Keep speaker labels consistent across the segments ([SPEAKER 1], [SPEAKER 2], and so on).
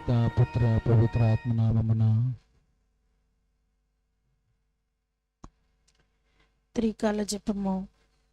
[SPEAKER 1] పితా పుత్ర పవిత్ర ఆత్మ నామమున
[SPEAKER 2] త్రికాల జపము.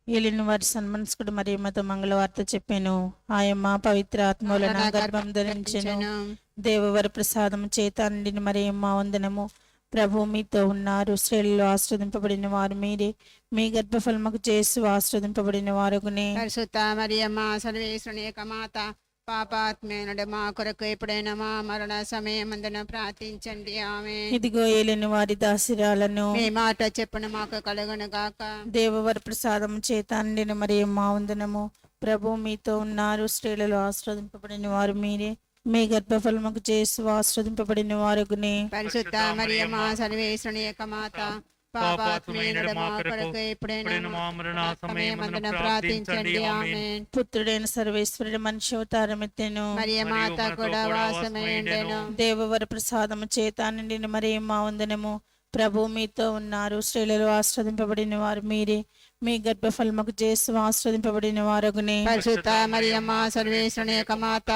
[SPEAKER 2] ఏలిన వారి సన్మనస్కుడు మరియమ్మతో మంగళవార్త చెప్పాను. ఆయమ్మ పవిత్ర ఆత్మూలన గర్భం ధరించెను. దేవవర ప్రసాదము చేత నిండిన మరియమ్మ వందనము. ప్రభు మీతో ఉన్నారు, స్త్రీలలో ఆస్వాదింపబడిన వారు మీరే, మీ గర్భఫలముకు చేసి ఆస్వాదింపబడిన వారుగునే.
[SPEAKER 3] పరిశుద్ధ మరియమ్మ సర్వేశ్వరుని యొక్క మాత, పాపాత్మేనుడు మా కొరకు ఎప్పుడైనా మా మరణ సమయమందున ప్రార్థించండి. ఆమె.
[SPEAKER 2] ఇదిగో ఏలిన వారి దాసిరాలను,
[SPEAKER 3] మీ మాట చెప్పున మాకు కలుగును గాక.
[SPEAKER 2] దేవవర ప్రసాదము చేత నిండిన మరియమ్మ వందనము. ప్రభు మీతో ఉన్నారు, స్త్రీలలో ఆస్వాదింపబడిన వారు మీరే, మీ గర్భఫలముకు చేసి ఆస్వాదింపబడిన వారుగునే.
[SPEAKER 3] పరిశుద్ధ మరియమ్మ సర్వేశ్వరుని యొక్క మాత, పాపాత్మేనుడు మా కొరకు ఎప్పుడైనా మా మరణ సమయమందున ప్రార్థించండి. ఆమె.
[SPEAKER 2] పుత్రుడైన సర్వేశ్వరుడు మనిషి అవతారం ఎత్తెను.
[SPEAKER 3] మరియ మాత కూడా వాసమైండెను.
[SPEAKER 2] దేవవర ప్రసాదము చేత నిండిన మరియమ్మ వందనము. ప్రభు మీతో ఉన్నారు, స్త్రీలలో ఆస్వాదింపబడిన వారు మీరే, మీ గర్భఫలముకు చేసి ఆస్వాదింపబడిన వారుగునే.
[SPEAKER 3] పరిశుద్ధ మరియమ్మ సర్వేశ్వరుని యొక్క మాత,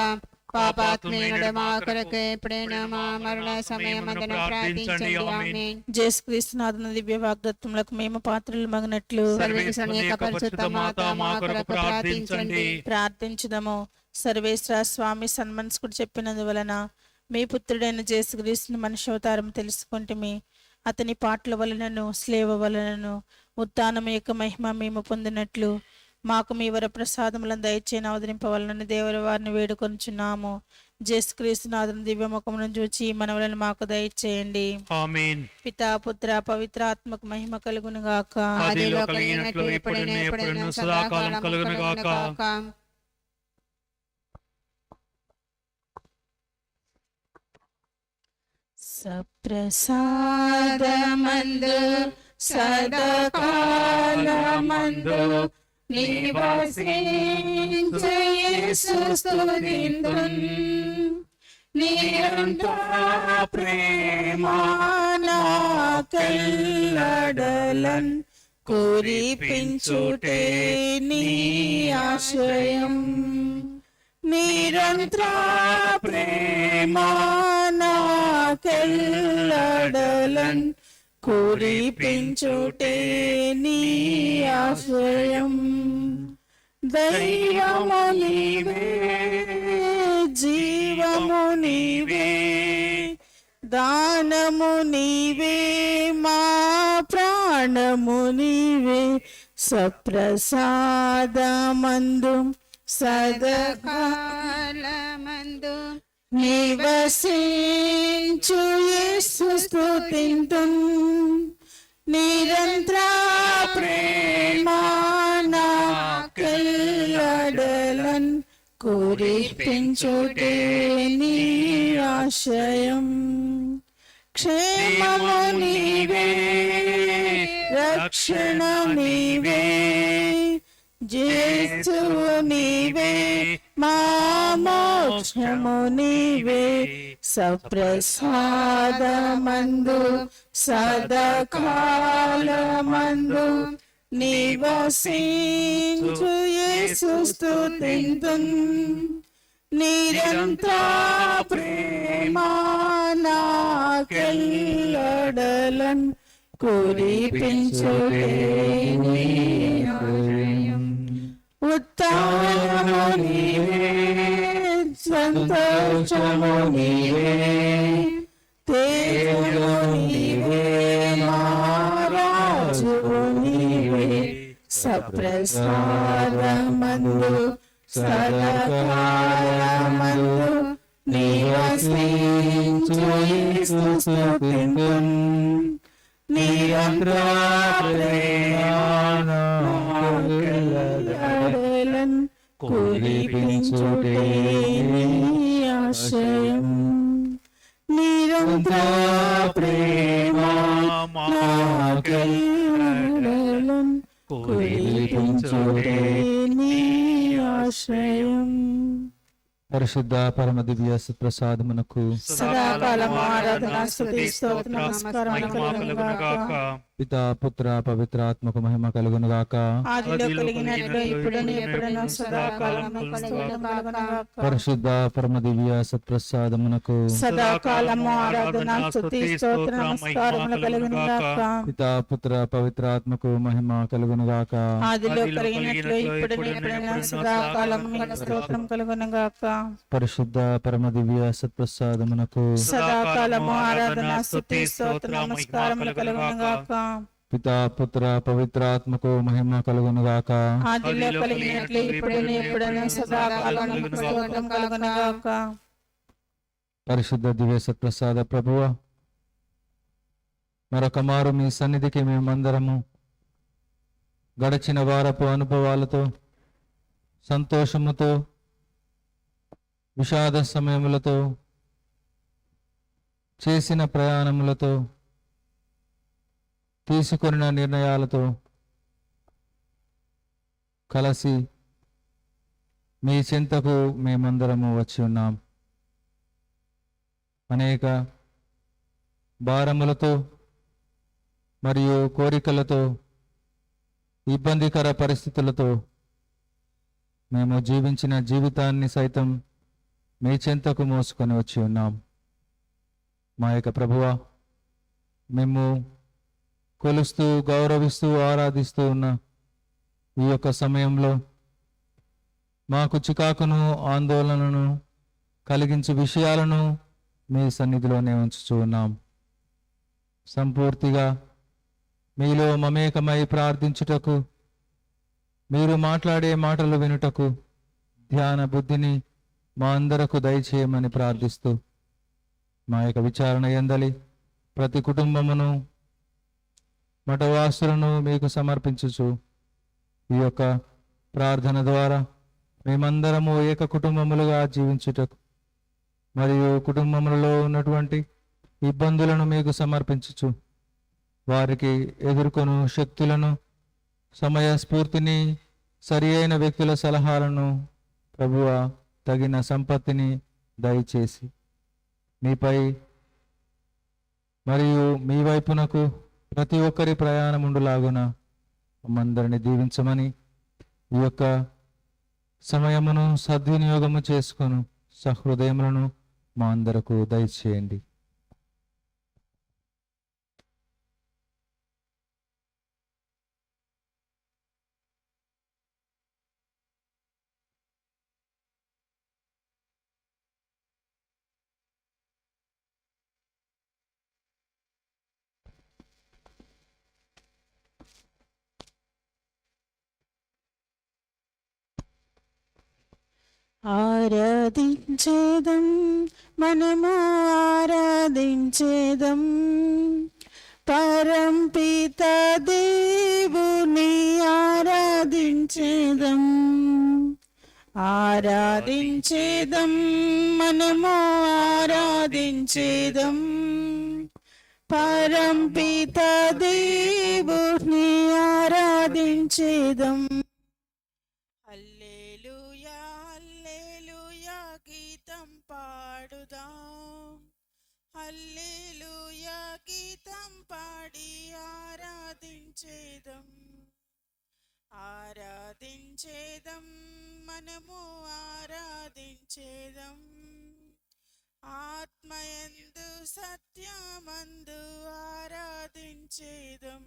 [SPEAKER 3] పాపాత్మేనుడు మా కొరకు ఎప్పుడైనా మా మరణ సమయమందున ప్రార్థించండి. ఆమె.
[SPEAKER 2] యేసుక్రీస్తునాథుని దివ్య వాగ్దత్తములకు మేము పాత్రలు మగినట్లు
[SPEAKER 3] సర్వేశ్వరుని యొక్క పరిశుద్ధ మాత మా కొరకు ప్రార్థించండి.
[SPEAKER 2] ప్రార్థించుదము. సర్వేశ్వర స్వామి సన్మనస్కుడు చెప్పినందువలన మీ పుత్రుడైన యేసుక్రీస్తుని మనిషి అవతారం తెలుసుకుంటుమి. అతని పాటల వలనను స్లేవ వలనను ఉత్థానము యొక్క మహిమ మేము పొందినట్లు మాకు మీ వరప్రసాదములను దయచేయని అవతరింపవలనని దేవుని వారిని వేడుకొనుచున్నాము. యేసుక్రీస్తునాథుని దివ్యముఖమును చూచి మనవలను మాకు దయచేయండి.
[SPEAKER 4] ఆమేన్.
[SPEAKER 2] పితా పుత్ర పవిత్ర ఆత్మకు మహిమ కలుగును గాక.
[SPEAKER 4] ఆదిలో కలిగినట్లు ఎప్పుడును ఎప్పుడును సదాకాలం కలుగును గాక.
[SPEAKER 2] సప్రసాదమందు సదాకాలమందు నివసించు యేసు స్తుతింతున్. నిరంతర ప్రేమ నాకెల్లడలన్ కురిపించుటే నీ ఆశ్రయం. నిరంతర ప్రేమ నాకెల్లడలన్ కురిపించుటే నీ ఆశ్రయం. దైవము నీవే, జీవము నీవే, దానము నీవే, మా ప్రాణము నీవే. సప్రసాదమందు
[SPEAKER 3] సదాకాలమందు
[SPEAKER 2] నివసించు యేసు స్తుతింతున్. నిరంతర ప్రేమ నాకెల్లడలన్ కురిపించుటే నీ ఆశ్రయం. క్షేమము నీవే, రక్షణ నీవే, యేసువు నీవే, మా మోక్షము నీవే. సప్రసాదమందు సదాకాలమందు నివసించు యేసు స్తుతింతున్. నిరంతర ప్రేమ నాకెల్లడలన్ కురిపించుటే నీ ఆశ్రయం. ఉత్థానము నీవే, సంతోషము నీవే, తేజము నీవే, మహారాజువు నీవే. సప్రసాదమందు సదాకాలమందు నివసించు యేసు స్తుతింతున్. నిరంతర ప్రేమ నాకెల్లడలన్ కురిపించుటే నీ ఆశ్రయం. నిరంతర ప్రేమ నాకెల్లడలన్ కురిపించుటే నీ ఆశ్రయం.
[SPEAKER 1] పరిశుద్ధ పరమ దివ్య సత్ప్రసాదమునకు
[SPEAKER 2] సదాకాలము ఆరాధన స్తుతి స్తోత్రం నమస్కారం
[SPEAKER 4] మహిమ కలుగునుగాక.
[SPEAKER 1] పితా పుత్ర పవిత్రాత్మకు మహిమ కలుగునుగాక.
[SPEAKER 2] ఆదిలో కలిగినట్లు ఇప్పుడును ఎప్పుడును సదాకాలం స్తోత్రం కలుగునుగాక.
[SPEAKER 1] పరిశుద్ధ పరమ దివ్య సత్ప్రసాదమునకు
[SPEAKER 2] సదాకాలము ఆరాధన స్తుతి స్తోత్రం నమస్కారములు కలుగునుగాక.
[SPEAKER 1] పితా పుత్ర పవిత్రాత్మకు మహిమ కలుగునుగాక.
[SPEAKER 2] ఆదిలో కలిగినట్లు ఇప్పుడును ఎప్పుడును సదాకాలం స్తోత్రం కలుగునుగాక.
[SPEAKER 1] పరిశుద్ధ పరమ దివ్య సత్ప్రసాదమునకు
[SPEAKER 2] సదాకాలము ఆరాధన స్తుతి స్తోత్రం నమస్కారములు కలుగునుగాక.
[SPEAKER 1] పితా పుత్ర పవిత్రాత్మకు మహిమ కలుగునుగాక.
[SPEAKER 2] ఆదిలో కలిగినట్లు ఇప్పుడును ఎప్పుడును సదాకాలం స్తోత్రం కలుగునుగాక.
[SPEAKER 1] పరిశుద్ధ దివ్య సత్ప్రసాద ప్రభువ, మరొక మారు మీ సన్నిధికి మేమందరము గడచిన వారపు అనుభవాలతో, సంతోషముతో, విషాద సమయములతో, చేసిన ప్రయాణములతో, తీసుకొనిన నిర్ణయాలతో కలిసి మీ చింతకు మేమందరము వచ్చి ఉన్నాం. అనేక భారములతో మరియు కోరికలతో, ఇబ్బందికర పరిస్థితులతో మేము జీవించిన జీవితాన్ని సైతం మీ చెంతకు మోసుకొని వచ్చి ఉన్నాం. మా యొక్క ప్రభువా, మేము కొలుస్తూ గౌరవిస్తూ ఆరాధిస్తూ ఉన్న ఈ యొక్క సమయంలో మాకు చికాకును, ఆందోళనను కలిగించు విషయాలను మీ సన్నిధిలోనే ఉంచుతూ ఉన్నాం. సంపూర్తిగా మీలో మమేకమై ప్రార్థించుటకు, మీరు మాట్లాడే మాటలు వినుటకు ధ్యాన బుద్ధిని మా అందరకు దయచేయమని ప్రార్థిస్తూ, మా యొక్క విచారణ యందలి ప్రతి కుటుంబమును, మఠవాసులను మీకు సమర్పించుచు ఈ యొక్క ప్రార్థన ద్వారా మేమందరము ఏక కుటుంబములుగా జీవించుటకు మరియు కుటుంబములలో ఉన్నటువంటి ఇబ్బందులను మీకు సమర్పించుచు వారికి ఎదుర్కొను శక్తులను, సమయస్ఫూర్తిని, సరి అయిన వ్యక్తుల సలహాలను ప్రభువా తగిన సంపత్తిని దయచేసి మీపై మరియు మీ వైపునకు ప్రతి ఒక్కరి ప్రయాణముండులాగున మమ్మందరిని దీవించమని ఈ యొక్క సమయమును సద్వినియోగము చేసుకొను సహృదయములను మా అందరకు దయచేయండి.
[SPEAKER 2] ఆరాధించేదం మనము ఆరాధించేదం పరంపిత దేవుని ఆరాధించేదం. ఆరాధించేదం మనము ఆరాధించేదం పరంపిత దేవుని ఆరాధించేదం. హల్లెలూయా హల్లెలూయా గీతం పాడుదాం. హల్లెలూయా గీతం పాడి ఆరాధించేదం. ఆరాధించేదం మనము ఆరాధించేదం ఆత్మయందు సత్యమందు ఆరాధించేదం.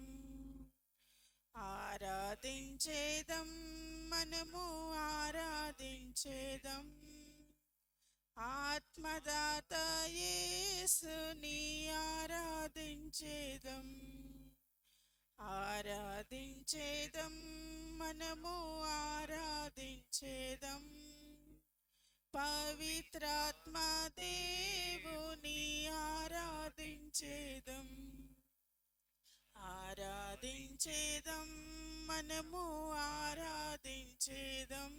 [SPEAKER 2] ఆరాధించేదం మనము ఆరాధించేదం ఆత్మదాత యేసుని ఆరాధించేదం. ఆరాధించేదం మనము ఆరాధించేదం పవిత్రాత్మ దేవుని ఆరాధించేదం. ఆరాధించేదం మనము ఆరాధించేదం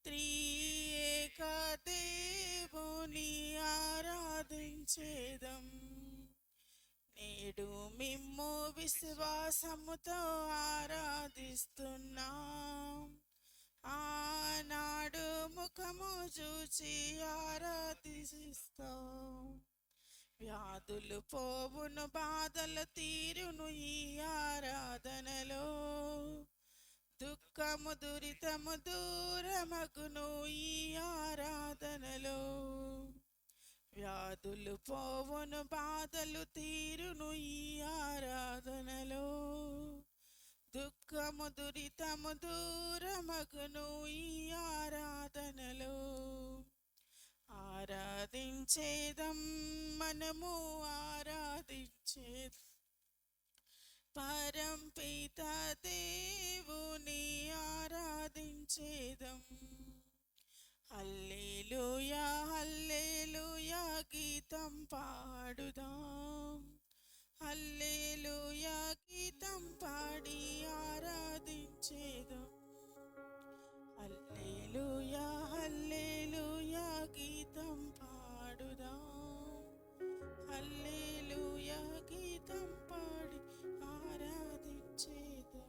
[SPEAKER 2] త్రియేక దేవుని ఆరాధించేదం. నేడు మిమ్ము విశ్వాసముతో ఆరాధిస్తున్నాం. ఆనాడు ముఖము చూచి ఆరాధిస్తాం. వ్యాధులు పోవును, బాధలు తీరును ఈ ఆరాధనలో. దుఃఖము దురితము దూరమగును ఈ ఆరాధనలో. వ్యాధులు పోవును, బాధలు తీరును ఈ ఆరాధనలో. దుఃఖము దురితము దూరమగును ఈ ఆరాధనలో. ఆరాధించేదం మనము ఆరాధించేదం, పరంపిత దేవుని ఆరాధించేదం. హల్లెలూయా హల్లెలూయా గీతం పాడుదాం. హల్లెలూయా గీతం పాడి ఆరాధించేదం. హల్లెలూయా హల్లెలూయా గీతం పాడుదాం. హల్లెలూయా గీతం పాడి ఆరాధించేదం.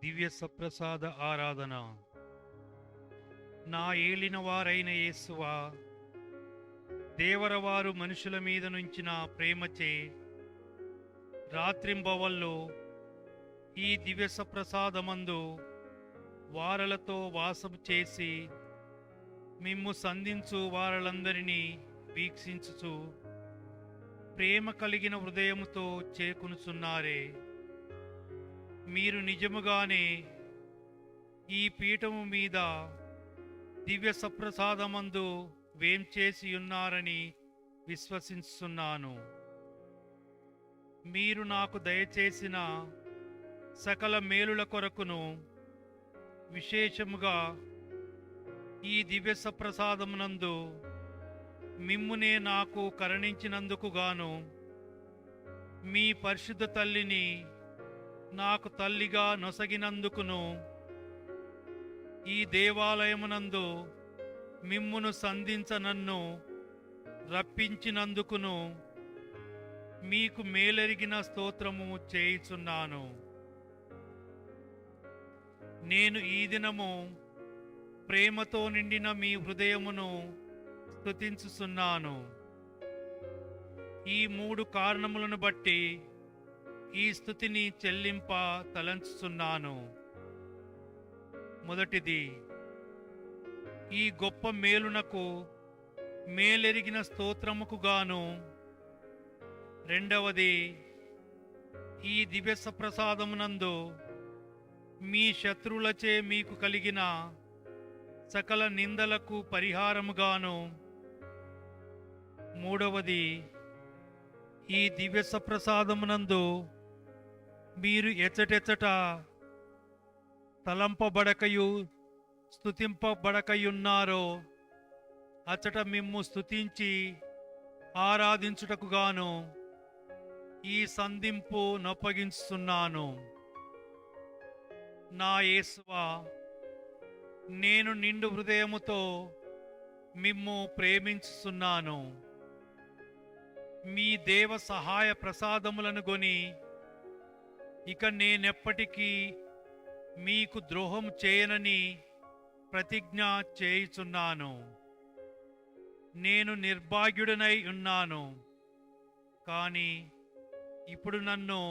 [SPEAKER 4] దివ్య సప్రసాద ఆరాధన. నా ఏలిన వారైన యేసువా, దేవరవారు మనుషుల మీద నుంచిన ప్రేమచే రాత్రింబవల్లో ఈ దివ్య సప్రసాదమందు వారలతో వాసము చేసి మిమ్ము సంధించు వారలందరినీ వీక్షించుచు ప్రేమ కలిగిన హృదయముతో చేకునుచున్నారే. మీరు నిజముగానే ఈ పీఠము మీద దివ్య సప్రసాదమందు వేంచేసి ఉన్నారని విశ్వసిస్తున్నాను. మీరు నాకు దయచేసిన సకల మేలుల కొరకును విశేషముగా ఈ దివ్య సప్రసాదమునందు మిమ్మునే నాకు కరుణించినందుకు గాను మీ పరిశుద్ధ తల్లిని నాకు తల్లిగా నొసగినందుకును ఈ దేవాలయమునందు మిమ్మును సంధించ నన్ను రప్పించినందుకును మీకు మేలెరిగిన స్తోత్రము చేయుచున్నాను. నేను ఈ దినము ప్రేమతో నిండిన మీ హృదయమును స్తుతించుచున్నాను. ఈ 3 కారణములను బట్టి ఈ స్తుతిని చెల్లింప తలంచుచున్నాను. మొదటిది, ఈ గొప్ప మేలునకు మేలెరిగిన స్తోత్రముకు గాను. రెండవది, ఈ దివ్య సప్రసాదమునందు మీ శత్రువులచే మీకు కలిగిన సకల నిందలకు పరిహారముగాను. మూడవది, ఈ దివ్య సప్రసాదమునందు మీరు ఎచ్చటెచ్చట తలంపబడకయు స్తుతింపబడకయున్నారో అచ్చట మిమ్ము స్తుతించి ఆరాధించుటకు గాను ఈ సంధింపు నొప్పగించుతున్నాను. నా యేసువా, నేను నిండు హృదయముతో మిమ్ము ప్రేమించుచున్నాను. మీ దేవ సహాయ ప్రసాదములను గొని ఇక నేనెప్పటికీ మీకు ద్రోహం చేయనని ప్రతిజ్ఞ చేయుచున్నాను. నేను నిర్భాగ్యుడనై ఉన్నాను, కానీ ఇప్పుడు నన్ను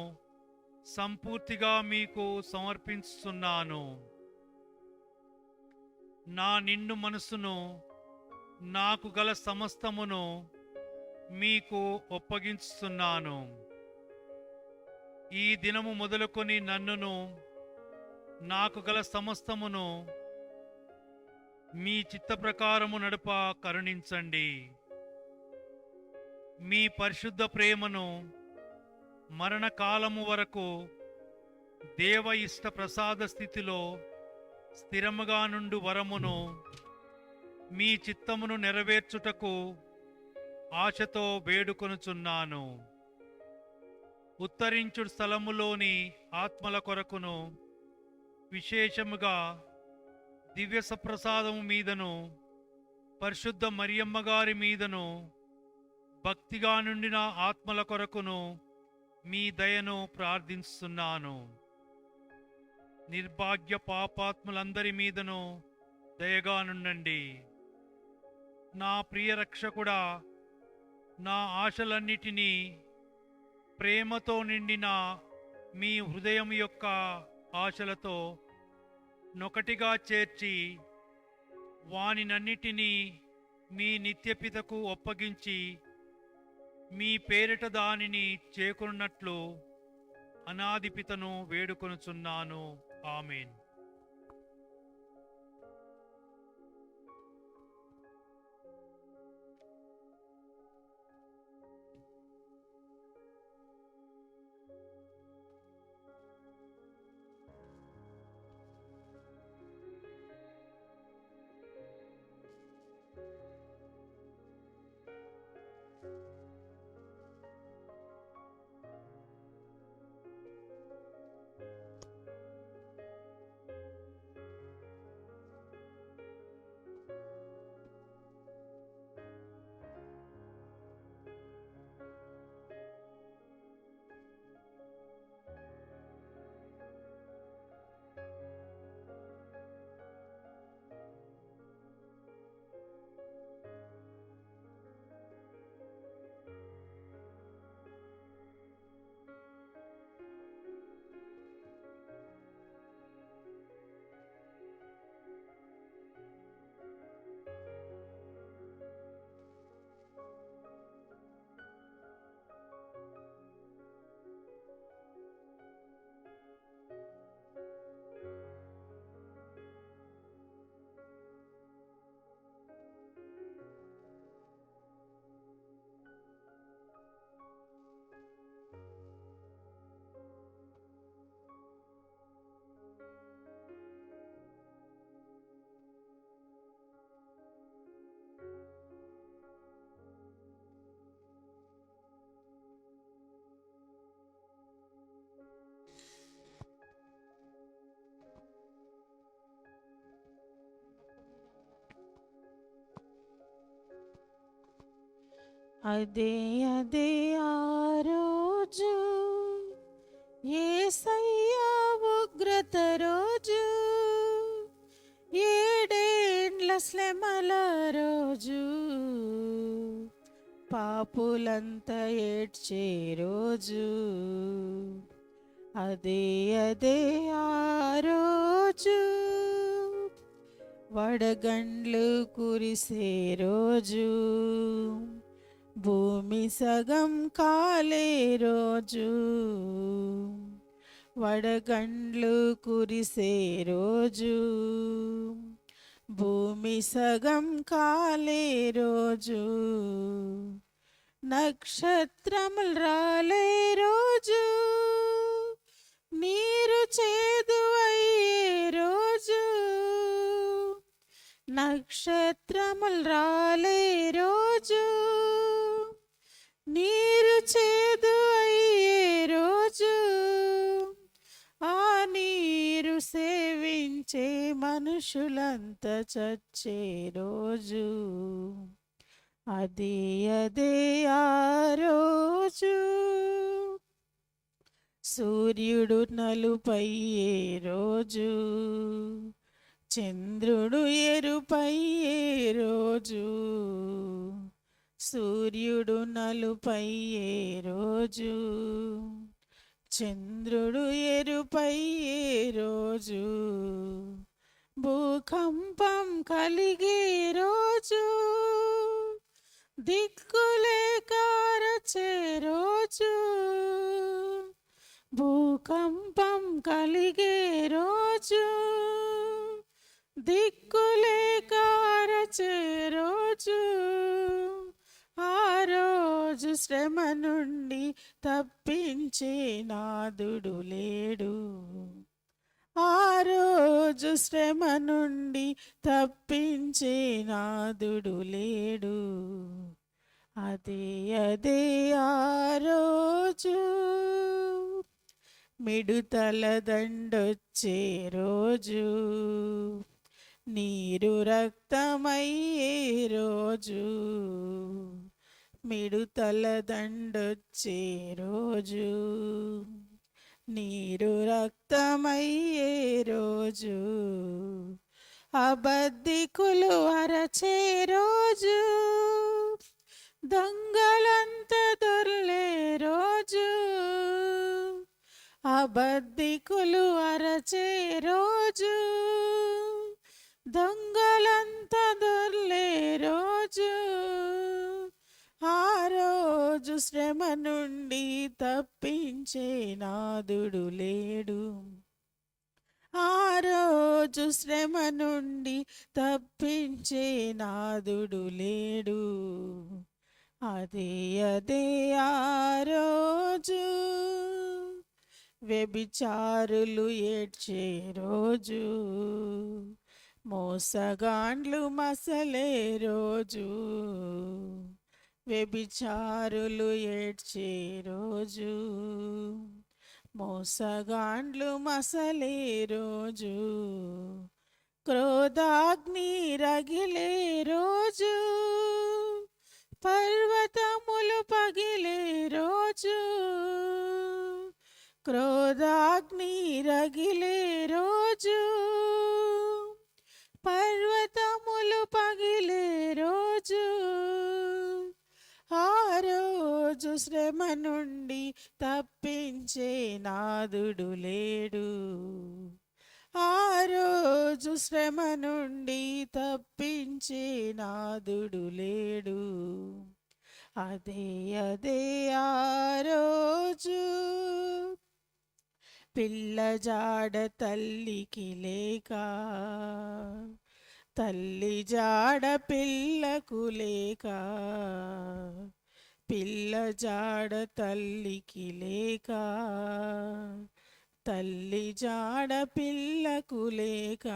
[SPEAKER 4] సంపూర్తిగా మీకు సమర్పించుచున్నాను. నా నిండు మనస్సును, నాకు గల సమస్తమును మీకు ఒప్పగించుచున్నాను. ఈ దినము మొదలుకొని నన్నును, నాకు గల సమస్తమును మీ చిత్త ప్రకారము నడుప కరుణించండి. మీ పరిశుద్ధ ప్రేమను మరణకాలము వరకు దేవ ఇష్ట ప్రసాద స్థితిలో స్థిరముగా నుండు వరమును మీ చిత్తమును నెరవేర్చుటకు ఆశతో వేడుకొనుచున్నాను. ఉత్తరించు స్థలములోని ఆత్మల కొరకును, విశేషముగా దివ్య సప్రసాదము మీదను, పరిశుద్ధ మరియమ్మ గారి మీదను, భక్తిగా నుండిన ఆత్మల కొరకును మీ దయను ప్రార్థిస్తున్నాను. నిర్భాగ్య పాపాత్ములందరి మీదను దయగా నుండండి. నా ప్రియ రక్షకుడా, నా ఆశలన్నిటినీ ప్రేమతో నిండిన మీ హృదయం యొక్క ఆశలతో నొకటిగా చేర్చి వానినన్నిటినీ మీ నిత్యపితకు ఒప్పగించి మీ పేరిట దానిని చేకొన్నట్లు అనాదిపితను వేడుకొనుచున్నాను. ఆమేన్.
[SPEAKER 2] అదే అదే ఆ రోజు యేసయ్యా ఉగ్రత రోజు, ఏడేండ్ల శ్రమల రోజు, పాపులంతా ఏడ్చే రోజు. అదే అదే ఆ రోజు వడగండ్లు కురిసే రోజు, భూమి సగం కాలే రోజు, వడగండ్లు కురిసే రోజు, భూమి సగం కాలే రోజు, నక్షత్రములు రాలే రోజు, నీరు చేదు అయ్యే రోజు, నక్షత్రములు రాలే రోజు, నీరు చేదు అయ్యే రోజు, ఆ నీరు సేవించే మనుషులంతా చచ్చే రోజు. అదే అదే ఆ రోజు సూర్యుడు నలుపయ్యే రోజు, చంద్రుడు ఎరుపయ్యే రోజు, సూర్యుడు నలుపయ్యే రోజు, చంద్రుడు ఎరుపయ్యే రోజు, భూకంపం కలిగే రోజు, దిక్కులేక అరచే రోజు, భూకంపం కలిగే రోజు, దిక్కులేక అరచే రోజు, ఆ రోజు శ్రమ నుండి తప్పించే నాదుడు లేడు, ఆ రోజు శ్రమ నుండి తప్పించే నాదుడు లేడు. అదే అదే ఆ రోజు మిడుతల దండొచ్చే రోజు, నీరు రక్తమయ్యే రోజు, మిడుతల దండొచ్చే రోజు, నీరు రక్తమయ్యే రోజు, అబద్ధికులు అరచే రోజు, దొంగలంతా దొర్లే రోజు, అబద్ధికులు అరచే రోజు, దొంగలంతా దొర్లే రోజు, ఆ రోజు శ్రమ నుండి తప్పించే నాదుడు లేడు, ఆ రోజు శ్రమ నుండి తప్పించే నాదుడు లేడు. అదే అదే ఆ రోజు వ్యభిచారులు ఏడ్చే రోజు, మోసగాండ్లు మసలే రోజు, వ్యభిచారులు ఏడ్చే రోజు, మోసగాండ్లు మసలే రోజు, క్రోధాగ్ని రగిలే రోజు, పర్వతములు పగిలే రోజు, క్రోధాగ్ని రగిలే రోజు, పర్వతములు పగిలే రోజు, ఆ రోజు శ్రమ నుండి తప్పించే నాదుడు లేడు, ఆ రోజు శ్రమ నుండి తప్పించే నాదుడు లేడు. అదే అదే ఆ రోజు పిల్ల జాడ తల్లికి లేక, తల్లి జాడ పిల్లకు లేక, పిల్ల జాడ తల్లికి లేక, తల్లి జాడ పిల్లకు లేక,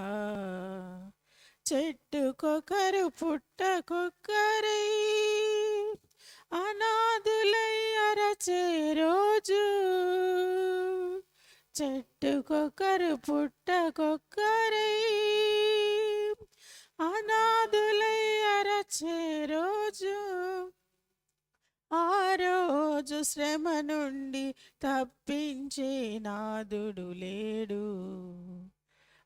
[SPEAKER 2] చెట్టుకొకరు పుట్టకొక్కరై అనాథులై అరచే రోజు, చెట్టుకొకరు పుట్టకొక్కరై అనాథులై అరచే రోజు, రోజు శ్రమ నుండి తప్పించే నాదుడు లేడు.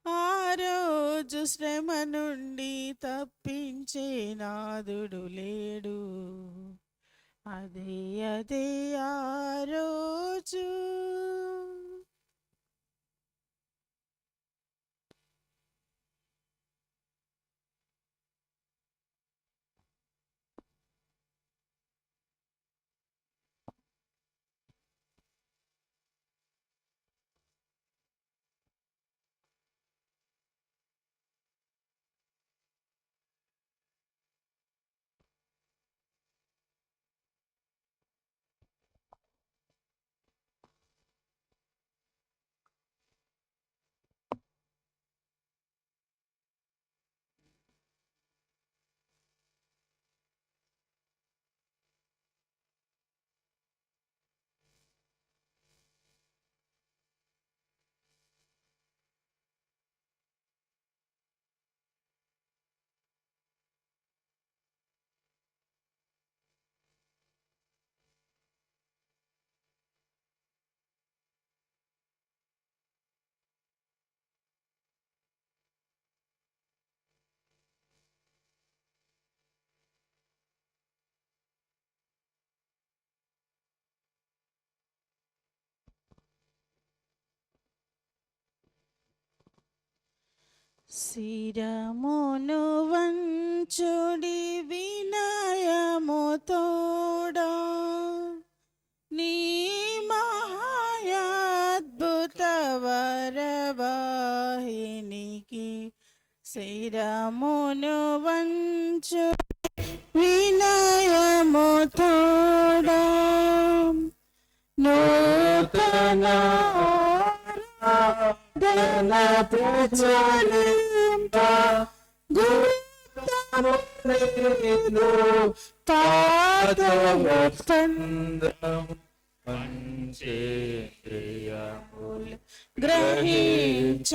[SPEAKER 2] ఆ రోజు శ్రమ నుండి తప్పించే నాదుడు లేడు. అదే అదే ఆ రోజు. శిరమును వంచుడి వినయముతోడా, నీ మహాద్భుత వరవాహినికి. శిరమును వంచు వినయముతోడా, నూతన ఆరాధన ప్రచురింప గుప్తమును పాదముఖంద్రం పంచేంద్రియములు గ్రహించగల్గును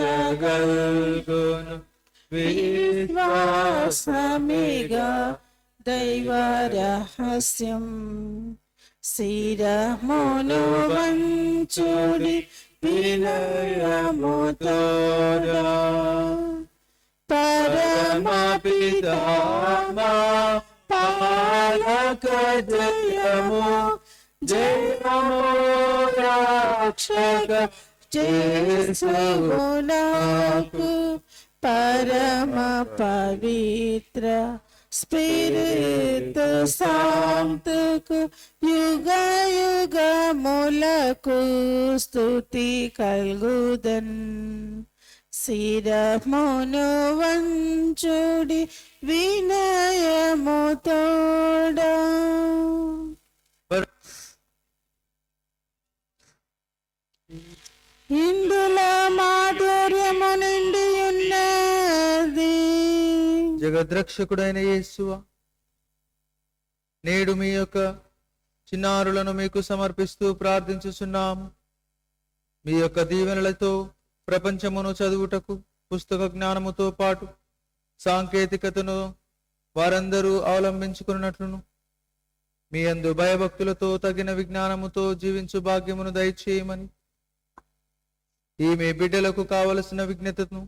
[SPEAKER 2] విశ్వాసమిగా దైవ రహస్యం. శిరమును వంచుడి వినయముతోడా, పరమపితా పాలక జయము జయము రక్షక చేసునాకు. పరమ పవిత్ర స్పిరితు శాంతుకు యుగ యుగములకు స్తుతి కల్గుదన్. శిరమును వంచుడి వినయముతోడా. ఇందులో మాధుర్యము నిండి ఉన్నది.
[SPEAKER 5] జగద్రక్షకుడైన యేసువా, నేడు మీ యొక్క చిన్నారులను మీకు సమర్పిస్తూ ప్రార్థించుచున్నాము. మీ యొక్క దీవెనలతో ప్రపంచమును చదువుటకు పుస్తక జ్ఞానముతో పాటు సాంకేతికతను వారందరూ అవలంబించుకున్నట్లును, మీ యందు భయభక్తులతో తగిన విజ్ఞానముతో జీవించు భాగ్యమును దయచేయమని, ఈ మీ బిడ్డలకు కావలసిన విజ్ఞతను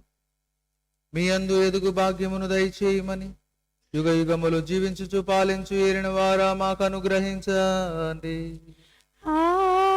[SPEAKER 5] మీ యందు ఎదుగు భాగ్యమును దయచేయమని, యుగ యుగములు జీవించుచు పాలించు ఏలిన వారా మాకు అనుగ్రహించండి.
[SPEAKER 2] ఆమేన్.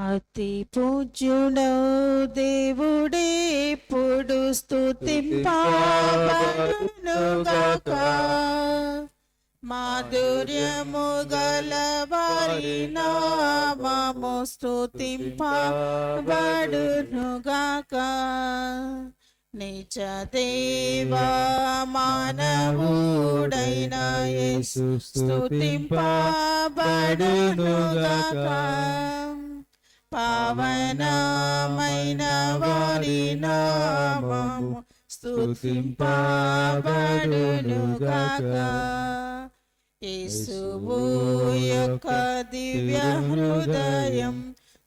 [SPEAKER 2] అతి పూజ్యుడవు దేవుడే ఎప్పుడు స్తుతింపబడునుగాక. మాధుర్యము గల వారి నామము స్తుతింపబడునుగాక. నిజ దేవా మానవుడైన యేసు స్తుతింపబడునుగాక. పావనమైన వారి నామము స్తుతింపబడునుగాక. యేసువు యొక్క దివ్య హృదయం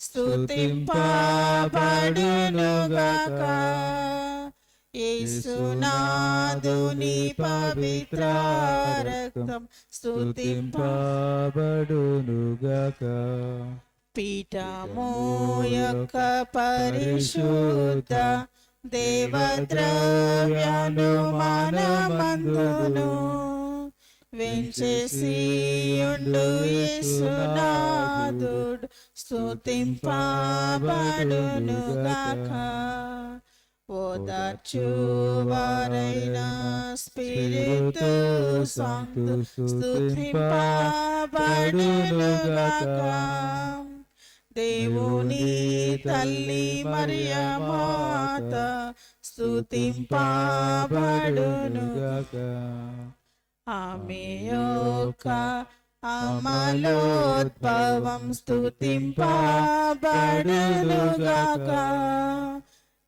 [SPEAKER 2] స్తుతింపబడునుగాక. యేసునాథుని పవిత్ర రక్తం స్తుతింపబడునుగాక. పీఠము యొక్క పరిశుద్ధ దేవద్రవ్యాను మనమందును వెంచేసియుండు యేసునాథుడు స్తుతింపబడునుగాక. ఓదార్చువారైన స్పిరితు సాంతు స్తుతింపబడునుగాక. దేవుని తల్లి మరియ మాత స్తుతింపబడునుగాక. ఆమె యొక్క అమలోద్భవం స్తుతింపబడునుగాక.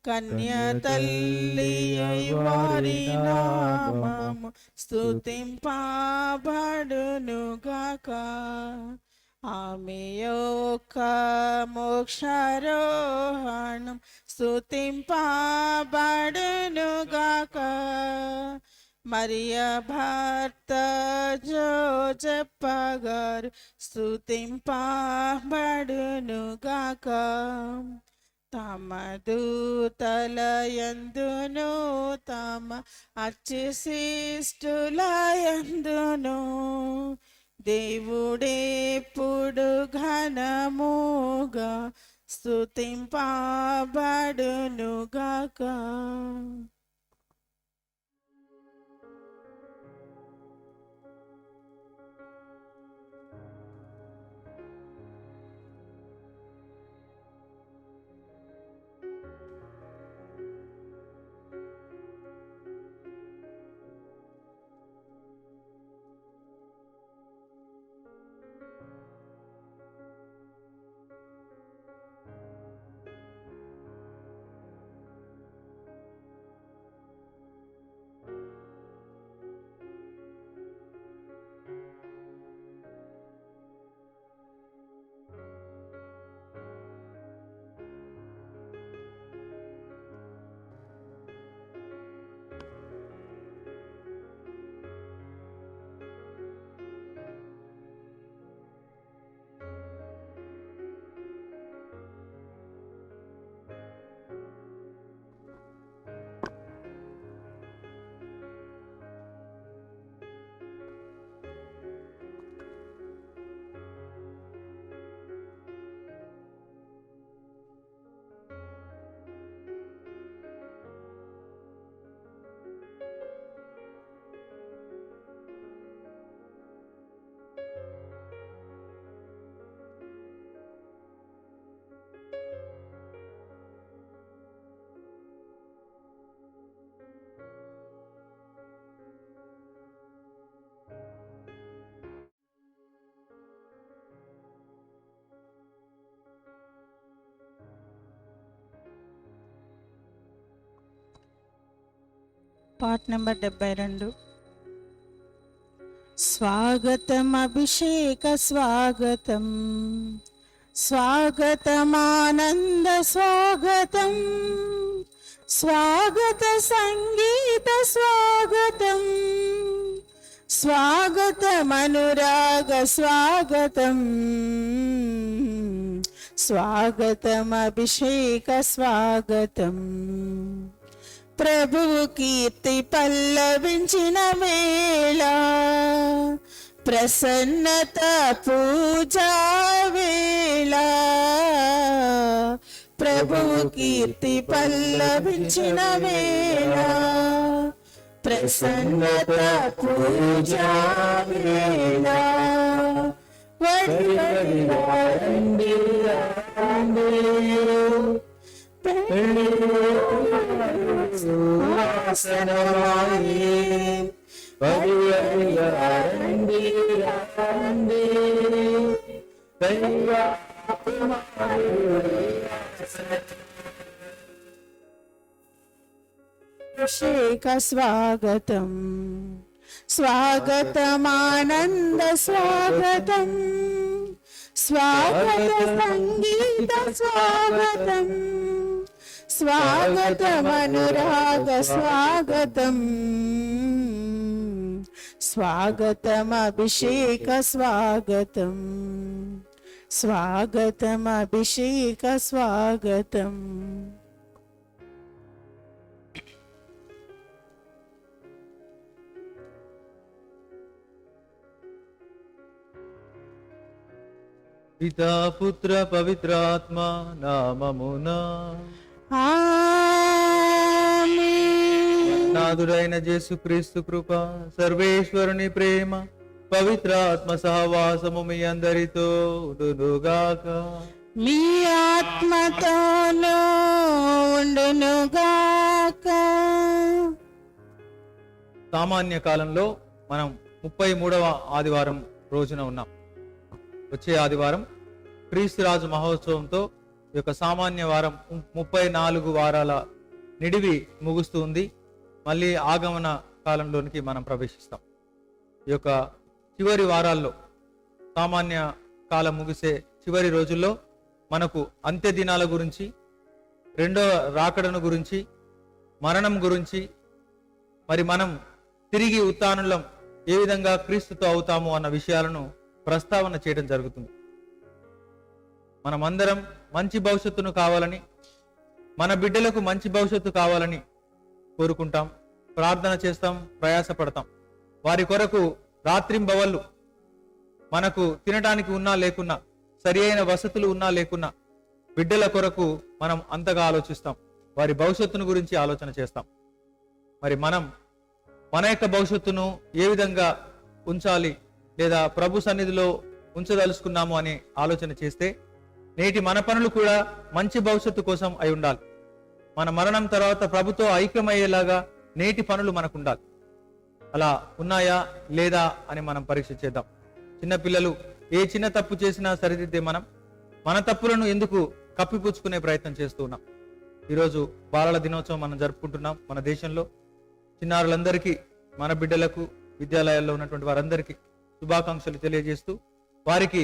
[SPEAKER 2] కన్య తల్లి అయి వారి నామము స్తుతింపబడునుగాక. ఆమె యొక్క మోక్షారోహణం స్తుతింపబడునుగాక. మరియ భర్త జోజప్ప గారు స్తుతింపబడునుగాక. తమ దూతల యందును తమ అర్చిశిష్టుల యందును దేవుడెప్పుడు ఘనముగా స్తుతింపబడునుగాక. పాట నెంబర్ 72. స్వాగతం అభిషేక స్వాగతం, స్వాగతం ఆనంద స్వాగతం, స్వాగత సంగీత స్వాగతం, స్వాగతం అనురాగ స్వాగతం, స్వాగతం అభిషేక స్వాగతం. ప్రభువు కీర్తి పల్లవించిన వేళ, ప్రసన్నత పూజా వేళ ప్రభువు కీర్తి పల్లవించిన వేళ ప్రసన్నత పూజా వేళ వడి వడి రండి రండి సువాసనవాయే వడి వడి రండి రండి అభిషేక స్వాగతం స్వాగతమానంద స్వాగతం స్వాగత సంగీత స్వాగతం స్వాగతమనురాగ స్వాగతం స్వాగతం అభిషేక స్వాగతం స్వాగతం అభిషేక స్వాగతం.
[SPEAKER 5] పితా పుత్ర పవిత్రాత్మ నామమునా
[SPEAKER 2] ఆమేన్.
[SPEAKER 5] నాదుడైన యేసుక్రీస్తు కృప, సర్వేశ్వరుని ప్రేమ, పవిత్రాత్మ సహవాసము మీ అందరితో ఉండునుగాక.
[SPEAKER 2] మీ ఆత్మతోనూ ఉండునుగాక.
[SPEAKER 5] సామాన్య కాలంలో మనం 33వ ఆదివారం రోజున ఉన్నాం. వచ్చే ఆదివారం క్రీస్తురాజు మహోత్సవంతో ఈ యొక్క సామాన్య వారం 34 వారాల నిడివి ముగుస్తుంది. మళ్ళీ ఆగమన కాలంలోనికి మనం ప్రవేశిస్తాం. ఈ యొక్క చివరి వారాల్లో, సామాన్య కాలం ముగిసే చివరి రోజుల్లో మనకు అంత్య దినాల గురించి, రెండో రాకడను గురించి, మరణం గురించి, మరి మనం తిరిగి ఉత్థానులం ఏ విధంగా క్రీస్తుతో అవుతాము అన్న విషయాలను ప్రస్తావన చేయడం జరుగుతుంది. మనమందరం మంచి భవిష్యత్తును కావాలని, మన బిడ్డలకు మంచి భవిష్యత్తు కావాలని కోరుకుంటాం, ప్రార్థన చేస్తాం, ప్రయాసపడతాం. వారి కొరకు రాత్రింబవళ్ళు మనకు తినడానికి ఉన్నా లేకున్నా, సరి అయిన వసతులు ఉన్నా లేకున్నా, బిడ్డల కొరకు మనం అంతగా ఆలోచిస్తాం. వారి భవిష్యత్తును గురించి ఆలోచన చేస్తాం. మరి మనం మన యొక్క భవిష్యత్తును ఏ విధంగా ఉంచాలి, లేదా ప్రభు సన్నిధిలో ఉంచదలుచుకున్నాము అని ఆలోచన చేస్తే, నేటి మన పనులు కూడా మంచి భవిష్యత్తు కోసం అయి ఉండాలి. మన మరణం తర్వాత ప్రభుతో ఐక్యమయ్యేలాగా నేటి పనులు మనకు ఉండాలి. అలా ఉన్నాయా లేదా అని మనం పరీక్ష చేద్దాం. చిన్నపిల్లలు ఏ చిన్న తప్పు చేసినా సరిదిద్దే మనం మన తప్పులను ఎందుకు కప్పిపుచ్చుకునే ప్రయత్నం చేస్తూ ఉన్నాం. ఈరోజు బాలల దినోత్సవం మనం జరుపుకుంటున్నాం. మన దేశంలో చిన్నారులందరికీ, మన బిడ్డలకు, విద్యాలయాల్లో ఉన్నటువంటి వారందరికీ శుభాకాంక్షలు తెలియజేస్తూ, వారికి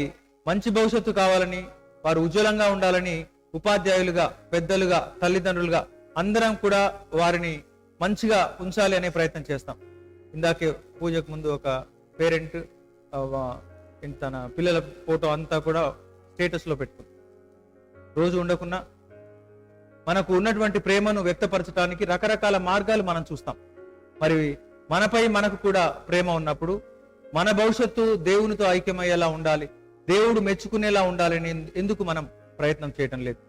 [SPEAKER 5] మంచి భవిష్యత్తు కావాలని, వారు ఉజ్వలంగా ఉండాలని ఉపాధ్యాయులుగా, పెద్దలుగా, తల్లిదండ్రులుగా అందరం కూడా వారిని మంచిగా ఉంచాలి అనే ప్రయత్నం చేస్తాం. ఇందాకే పూజకు ముందు ఒక పేరెంట్ తన పిల్లల ఫోటో అంతా కూడా స్టేటస్లో పెట్టుకుంది. రోజు ఉండకున్నా మనకు ఉన్నటువంటి ప్రేమను వ్యక్తపరచడానికి రకరకాల మార్గాలు మనం చూస్తాం. మరి మనపై మనకు కూడా ప్రేమ ఉన్నప్పుడు మన భవిష్యత్తు దేవునితో ఐక్యమయ్యేలా ఉండాలి, దేవుడు మెచ్చుకునేలా ఉండాలని ఎందుకు మనం ప్రయత్నం చేయటం లేదు?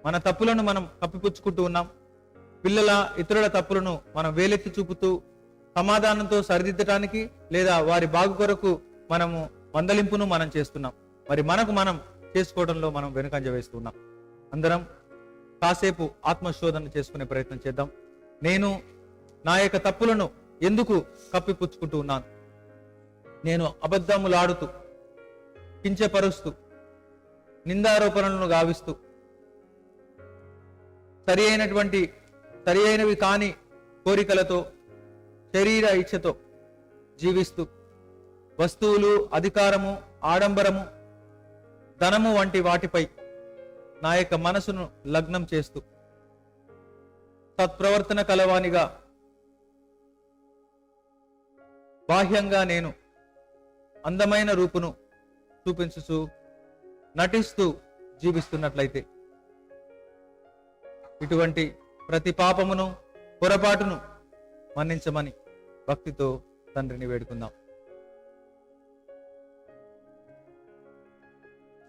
[SPEAKER 5] మన తప్పులను మనం కప్పిపుచ్చుకుంటూ ఉన్నాం. పిల్లల, ఇతరుల తప్పులను మనం వేలెత్తి చూపుతూ సమాధానంతో సరిదిద్దటానికి, లేదా వారి బాగు కొరకు మనము మందలింపును మనం చేస్తున్నాం. మరి మనకు మనం చేసుకోవడంలో మనం వెనుకంజ వేస్తున్నాం. అందరం కాసేపు ఆత్మశోధన చేసుకునే ప్రయత్నం చేద్దాం. నేను నా యొక్క తప్పులను ఎందుకు కప్పిపుచ్చుకుంటూ ఉన్నాను? నేను అబద్ధములాడుతూ, కించపరుస్తూ, నిందారోపణలను గావిస్తూ, సరి అయినవి కాని కోరికలతో, శరీర ఇచ్ఛతో జీవిస్తూ, వస్తువులు, అధికారము, ఆడంబరము, ధనము వంటి వాటిపై నా యొక్క మనసును లగ్నం చేస్తూ, సత్ప్రవర్తన కలవానిగా బాహ్యంగా నేను అందమైన రూపును చూపించుచు నటిస్తూ జీవిస్తున్నట్లయితే, ఇటువంటి ప్రతి పాపమును, పొరపాటును మన్నించమని భక్తితో తండ్రిని వేడుకుందాం.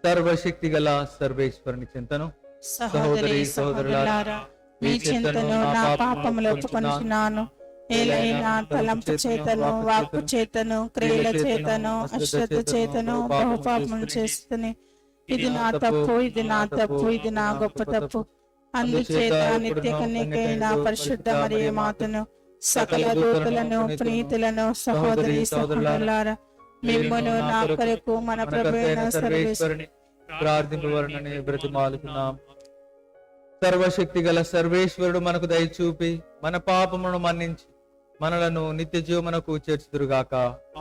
[SPEAKER 5] సర్వశక్తి గల సర్వేశ్వరుని చింతను
[SPEAKER 2] సహోదరి సహోదరులారా, మీ చింతను నా పాపములు ఒప్పుకొనుచున్నాను. ఏలైనా తలంపు చేతను, వాక్కు చేతను, క్రియల చేతను, అశ్రద్ధ చేతను బహుపాపములు చేస్తుని. ఇది నా తప్పు, ఇది నా తప్పు, ఇది నా గొప్ప తప్పు. అందుచేత నిత్య కన్యకైన పరిశుద్ధ మరియ మాతను, సకల దూతలను, ప్రీతులను, సహోదరి సహోదరులారా, మిమ్మును నా కొరకు మన ప్రభువైన సర్వేశ్వరుని
[SPEAKER 5] ప్రార్థింపవలనని బ్రతిమాలుతున్నాం. సర్వశక్తి గల సర్వేశ్వరుడు మనకు దయచూపి మన పాపమును మన్నించి మనలను నిత్య జీవమునకు చేర్చుదురుగాక.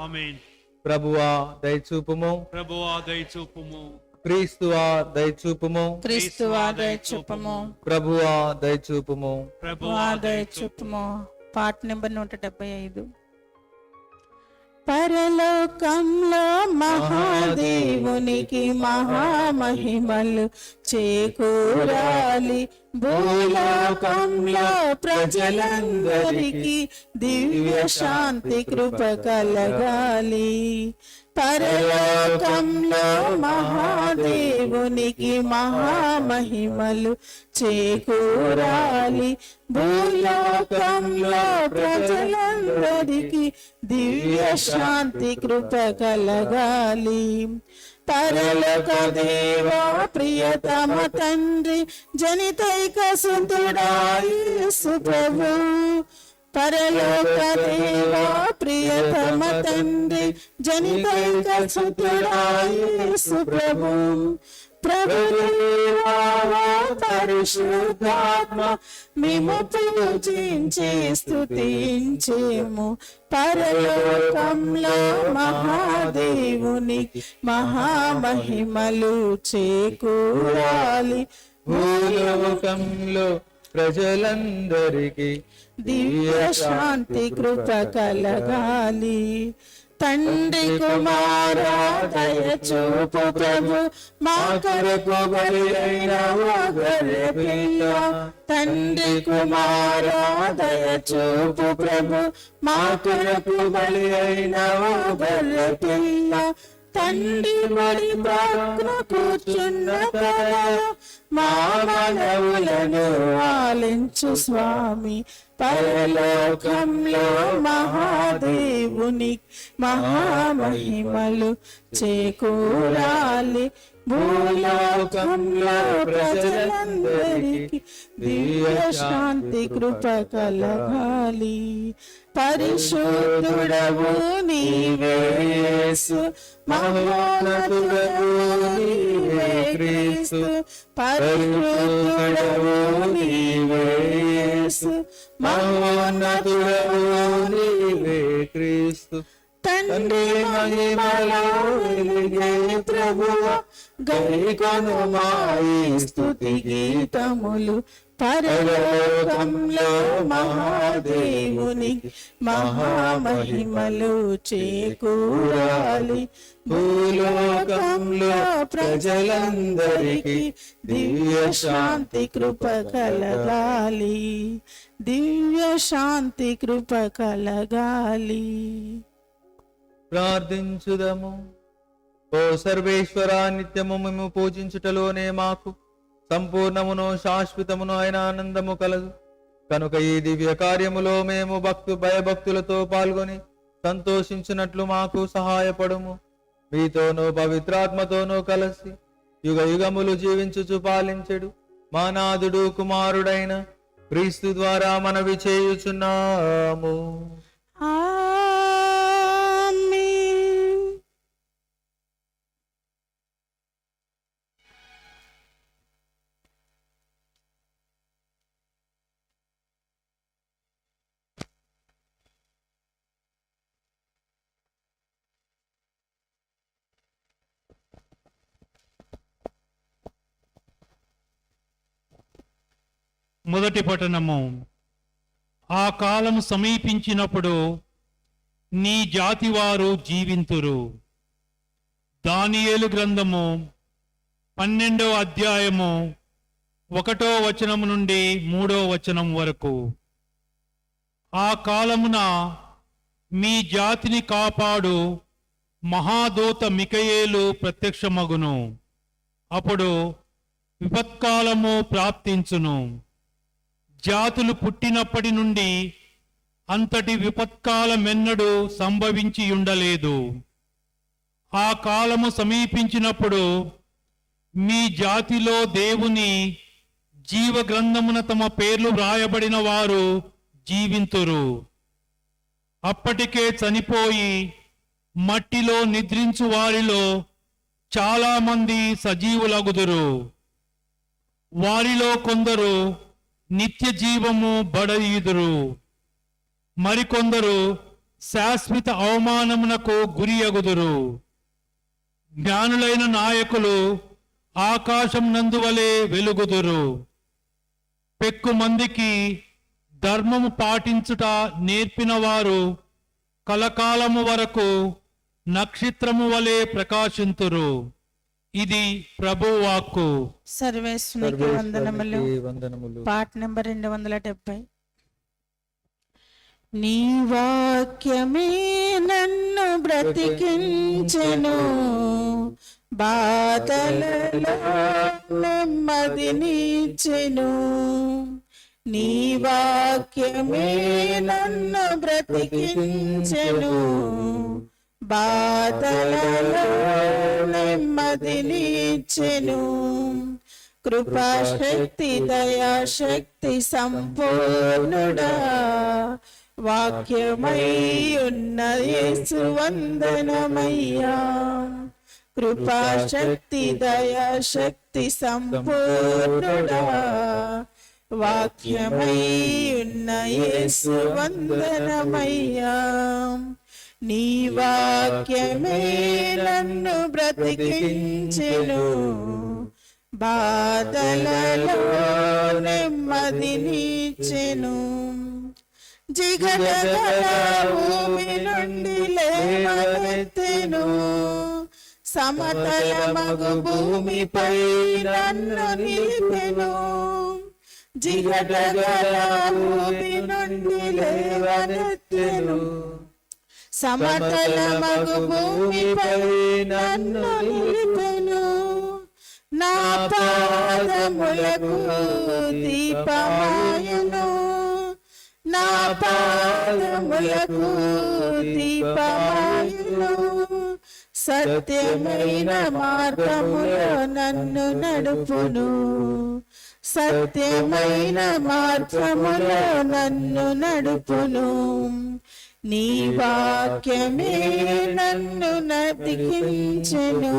[SPEAKER 4] ఆమేన్.
[SPEAKER 5] ప్రభువా దయచూపుము,
[SPEAKER 4] ప్రభువా దయచూపుము,
[SPEAKER 5] క్రీస్తువా దయచూపుము,
[SPEAKER 2] క్రీస్తువా దయచూపము,
[SPEAKER 5] ప్రభువా దయచూపుము.
[SPEAKER 4] ప్రభువా
[SPEAKER 2] దయచూపము. పాట నెంబర్ 175. పరలోకంలో మహాదేవునికి మహామహిమలు చేకూరాలి, భూలోకంలో ప్రజలందరికీ దివ్య శాంతి కృప కలగాలి. పరలోకంలో మహాదేవునికి మహామహిమలు చేకూరాలి, భూలోకంలో ప్రజలందరికీ దివ్య శాంతి కృప కలగాలి. పరలోక దేవా ప్రియతమ తండ్రి, జనితైక సుతుడా యేసు ప్రభు. పరలోక దేవా ప్రియతమ తండ్రి, జనితైక సుతుడా యేసు ప్రభు. ప్రభుదేవా పరిశుద్ధాత్మ, మేము పూజించి స్తుతించేము. పరలోకంలో మహాదేవునికి మహామహిమలు చేకూరాలి,
[SPEAKER 5] భూలోకంలో ప్రజలందరికీ
[SPEAKER 2] దివ్య శాంతి కృప కలగాలి. తండ్రి కుమారా దయచూపు ప్రభు, మా కొరకు బలి అయిన ఓ గొర్రె పిల్ల. తండ్రి కుమారా దయచూపు ప్రభు, మా కొరకు బలి అయిన ఓ గొర్రె పిల్ల. తండ్రి బలి ప్రక్కన కూర్చున్న కదా, మా మనవులను ఆలించు స్వామి. పరలోకంలో మహాదేవుని మహామహిమలు చేకూరాలి, భూలోకంలో ప్రజలందరికీ దివ్య శాంతి కృప కలగాలి. పరిశుద్ధుడవు నీవే యేసు, మహోన్నతుడవు నీవే క్రీస్తు. పరిశుద్ధుడవు నీవే యేసు,
[SPEAKER 5] మహోన్నతుడవు నీవే క్రీస్తు.
[SPEAKER 2] తండ్రి మహిమలో వెలిగే ప్రభువా, గైకొను మాయి స్తుతి గీతములు. పరలోకంలో మహాదేవునికి మహామహిమలు చేకూరాలి, భూలోకంలో ప్రజలందరికీ దివ్య శాంతి కృప కలగాలి, దివ్య శాంతి కృప కలగాలి.
[SPEAKER 5] ప్రార్థించుదము. ఓ సర్వేశ్వర, నిత్యము మేము పూజించుటలోనే మాకు సంపూర్ణమును శాశ్వతమును అయిన ఆనందము కలదు. కనుక ఈ దివ్య కార్యములో మేము భయభక్తులతో పాల్గొని సంతోషించినట్లు మాకు సహాయపడుము. మీతోనూ పవిత్రాత్మతోనూ కలిసి యుగ యుగములు జీవించుచు పాలించెడు మా నాథుడు కుమారుడైన క్రీస్తు ద్వారా మనవి చేయుచున్నాము.
[SPEAKER 4] మొదటి పట్టణము. ఆ కాలము సమీపించినప్పుడు నీ జాతివారు జీవింతురు. దానియేలు గ్రంథము 12వ అధ్యాయము 1వ వచనము నుండి 3వ వచనం వరకు. ఆ కాలమున మీ జాతిని కాపాడు మహాదూత మిఖయేలు ప్రత్యక్షమగును. అప్పుడు విపత్కాలము ప్రాప్తించును. జాతులు పుట్టినప్పటి నుండి అంతటి విపత్కాలమెన్నడూ సంభవించి ఉండలేదు. ఆ కాలము సమీపించినప్పుడు మీ జాతిలో దేవుని జీవ గ్రంథమున తమ పేర్లు వ్రాయబడిన వారు జీవింతురు. అప్పటికే చనిపోయి మట్టిలో నిద్రించు వారిలో చాలా మంది సజీవులగుదురు. వారిలో కొందరు నిత్య జీవము బడయుదురు, మరికొందరు శాశ్వత అవమానమునకు గురియగుదురు. జ్ఞానులైన నాయకులు ఆకాశం నందువలే వెలుగుదురు. పెక్కు మందికి ధర్మము పాటించుట నేర్పిన వారు కలకాలము వరకు నక్షత్రము వలె ప్రకాశింతురు. ఇది ప్రభువాక్కు.
[SPEAKER 2] సర్వేశ్వరునికి వందనములు.
[SPEAKER 1] వందనములు.
[SPEAKER 2] పాట నెంబర్ 270. నీ వాక్యమే నన్ను బ్రతికించెను, బాధలలో నెమ్మదినిచ్చెను. నీ వాక్యమే నన్ను బ్రతికించెను, బాధలలో నెమ్మదినిచ్చెను. కృపాశక్తి దయాశక్తి సంపూర్ణుడా, వాక్యమై ఉన్న యేసు వందనమయ్యా. కృపాశక్తి దయాశక్తి సంపూర్ణుడా, వాక్యమై ఉన్న యేసు వందనమయ్యా. నీ వాక్యమే నన్ను బ్రతికించెను, బాధలలో నెమ్మదినిచ్చెను. జిగటగల భూమి నుండి లేవనెత్తెను, సమతలమగు భూమిపై నన్ను నిలిపెను. జిగటగల భూమి నుండి లేవనెత్తెను, సమతలమగు భూమిపై నన్ను నిలిపెను. నా పాదములకు దీపమాయను, నా పాదములకు దీపమాయను. సత్యమైన మార్గములో నన్ను నడుపును, సత్యమైన మార్గములో నన్ను నడుపును. నీ వాక్యమే నన్ను బ్రతికించెను,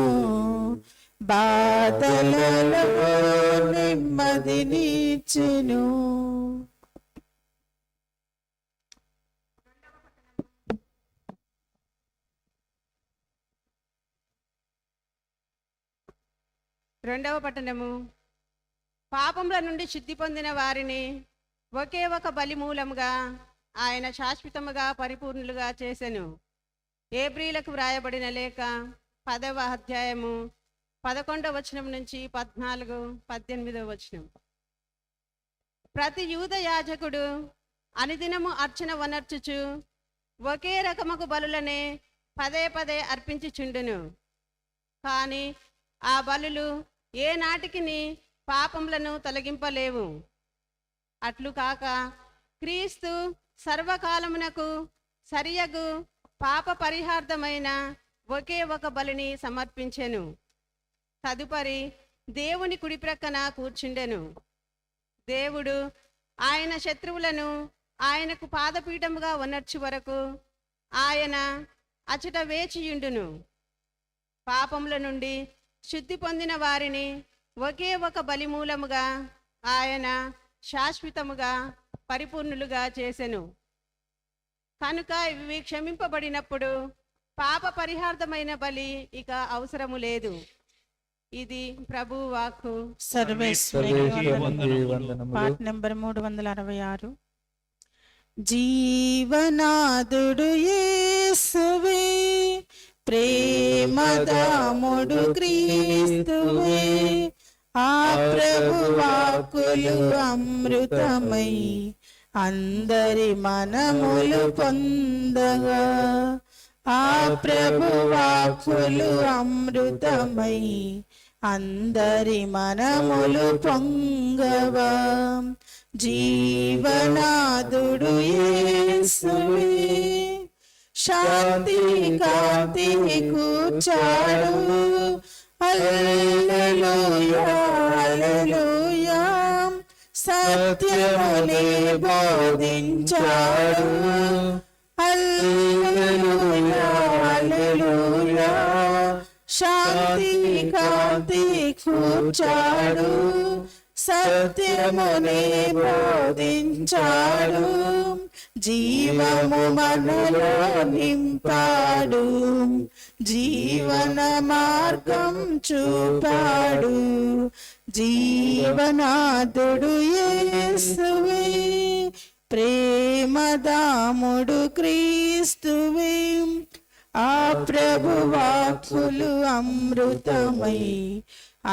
[SPEAKER 2] బాధలలో నెమ్మదినిచ్చెను.
[SPEAKER 3] రెండవ పట్టణము. పాపముల నుండి శుద్ధి పొందిన వారిని ఒకే ఒక బలి మూలముగా ఆయన శాశ్వతముగా పరిపూర్ణులుగా చేసెను. ఏబ్రీలకు వ్రాయబడిన లేఖ 10వ అధ్యాయము 11వ వచనం నుంచి 14-18వ వచనం. ప్రతి యూద యాజకుడు అనుదినము అర్చన వనర్చుచు ఒకే రకముకు బలులనే పదే పదే అర్పించుచుండును. కానీ ఆ బలులు ఏ నాటికిని పాపములను తొలగింపలేవు. అట్లు కాక క్రీస్తు సర్వకాలమునకు సరియగు పాప పరిహార్థమైన ఒకే ఒక బలిని సమర్పించెను. తదుపరి దేవుని కుడి ప్రక్కన కూర్చుండెను. దేవుడు ఆయన శత్రువులను ఆయనకు పాదపీఠముగా ఉన్నర్చు వరకు ఆయన అచట వేచియుండును. పాపముల నుండి శుద్ధి పొందిన వారిని ఒకే ఒక బలిమూలముగా ఆయన శాశ్వతముగా పరిపూర్ణులుగా చేసెను. కనుక ఇవి క్షమింపబడినప్పుడు పాప పరిహార్థమైన బలి ఇక అవసరము లేదు. ఇది ప్రభు వాక్కు.
[SPEAKER 2] సర్వేశ్వరునికి వందనములు.
[SPEAKER 1] వందనములు.
[SPEAKER 2] పాట నెంబర్ 366. జీవనాథుడు యేసువే, ప్రేమదాముడు క్రీస్తువే, ఆ ప్రభు వాక్కులు అమృతమై అందరి మనములు పొందగా, ఆ ప్రభు వాక్కులు అమృతమై అందరి మనములు పొంగవా జీవనాదుడు యేసువే శాంతి కాంతి కూర్చాడు హల్లెలూయా హల్లెలూయా సత్యమునే బోధించాడు హల్లెలూయా హల్లెలూయా శాంతి కాంతి కూర్చాడు సత్యమునే బోధించాడు జీవము మనలో నింపాడు జీవన మార్గం చూపాడు జీవనాథుడు యేసువే ప్రేమదాముడు క్రీస్తువే ఆ ప్రభు వాక్కులు అమృతమై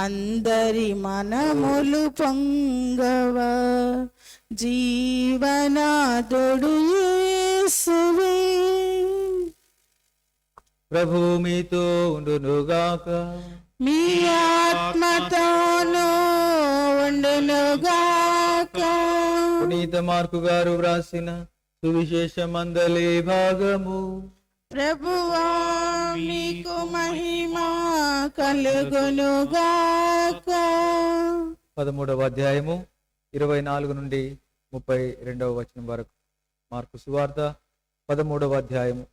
[SPEAKER 2] అందరి మనములు పొంగవా జీవనాథుడు యేసువే.
[SPEAKER 5] ప్రభు మీతో ఉండునుగాక.
[SPEAKER 2] మీ ఆత్మతోనూ ఉండునుగాక.
[SPEAKER 5] పునీత మార్కు గారు వ్రాసిన సువిశేషమందలి భాగము.
[SPEAKER 2] ప్రభువా మీకు మహిమ కలుగునుగాక.
[SPEAKER 5] 13వ అధ్యాయము 24 నుండి 32వ వచనం వరకు. మార్కు సువార్త 13వ అధ్యాయము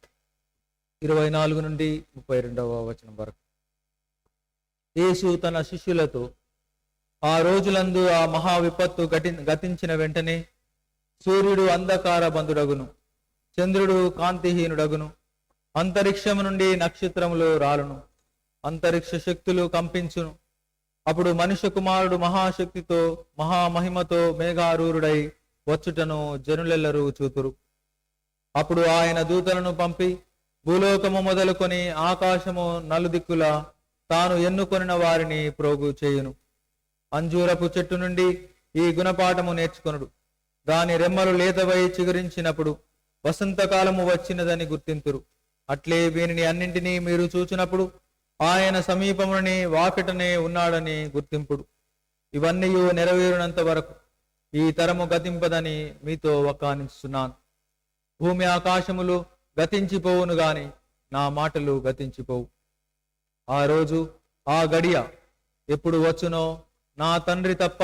[SPEAKER 5] 24 నుండి 32వ వచనం వరకు. యేసు తన శిష్యులతో ఆ రోజులందు ఆ మహా విపత్తు గతించిన వెంటనే సూర్యుడు అంధకార బంధుడగును, చంద్రుడు కాంతిహీనుడగును, అంతరిక్షము నుండి నక్షత్రములు రాలును, అంతరిక్ష శక్తులు కంపించును. అప్పుడు మనుష్య కుమారుడు మహాశక్తితో మహామహిమతో మేఘారూరుడై వచ్చుటను జనులెల్లరూ చూతురు. అప్పుడు ఆయన దూతలను పంపి భూలోకము మొదలుకొని ఆకాశము నలుదిక్కుల తాను ఎన్నుకొనిన వారిని ప్రోగు చేయును. అంజూరపు చెట్టు నుండి ఈ గుణపాఠము నేర్చుకొనుడు. దాని రెమ్మలు లేతవై చిగురించినప్పుడు వసంతకాలము వచ్చినదని గుర్తింతురు. అట్లే వీనిని అన్నింటినీ మీరు చూచినప్పుడు ఆయన సమీపమునని వాకిటనే ఉన్నాడని గుర్తింపుడు. ఇవన్నీ నెరవేరినంత వరకు ఈ తరము గతింపదని మీతో వక్కానిస్తున్నాను. భూమి ఆకాశములు గతించిపోవును గాని నా మాటలు గతించిపోవు. ఆ రోజు ఆ గడియ ఎప్పుడు వచ్చునో నా తండ్రి తప్ప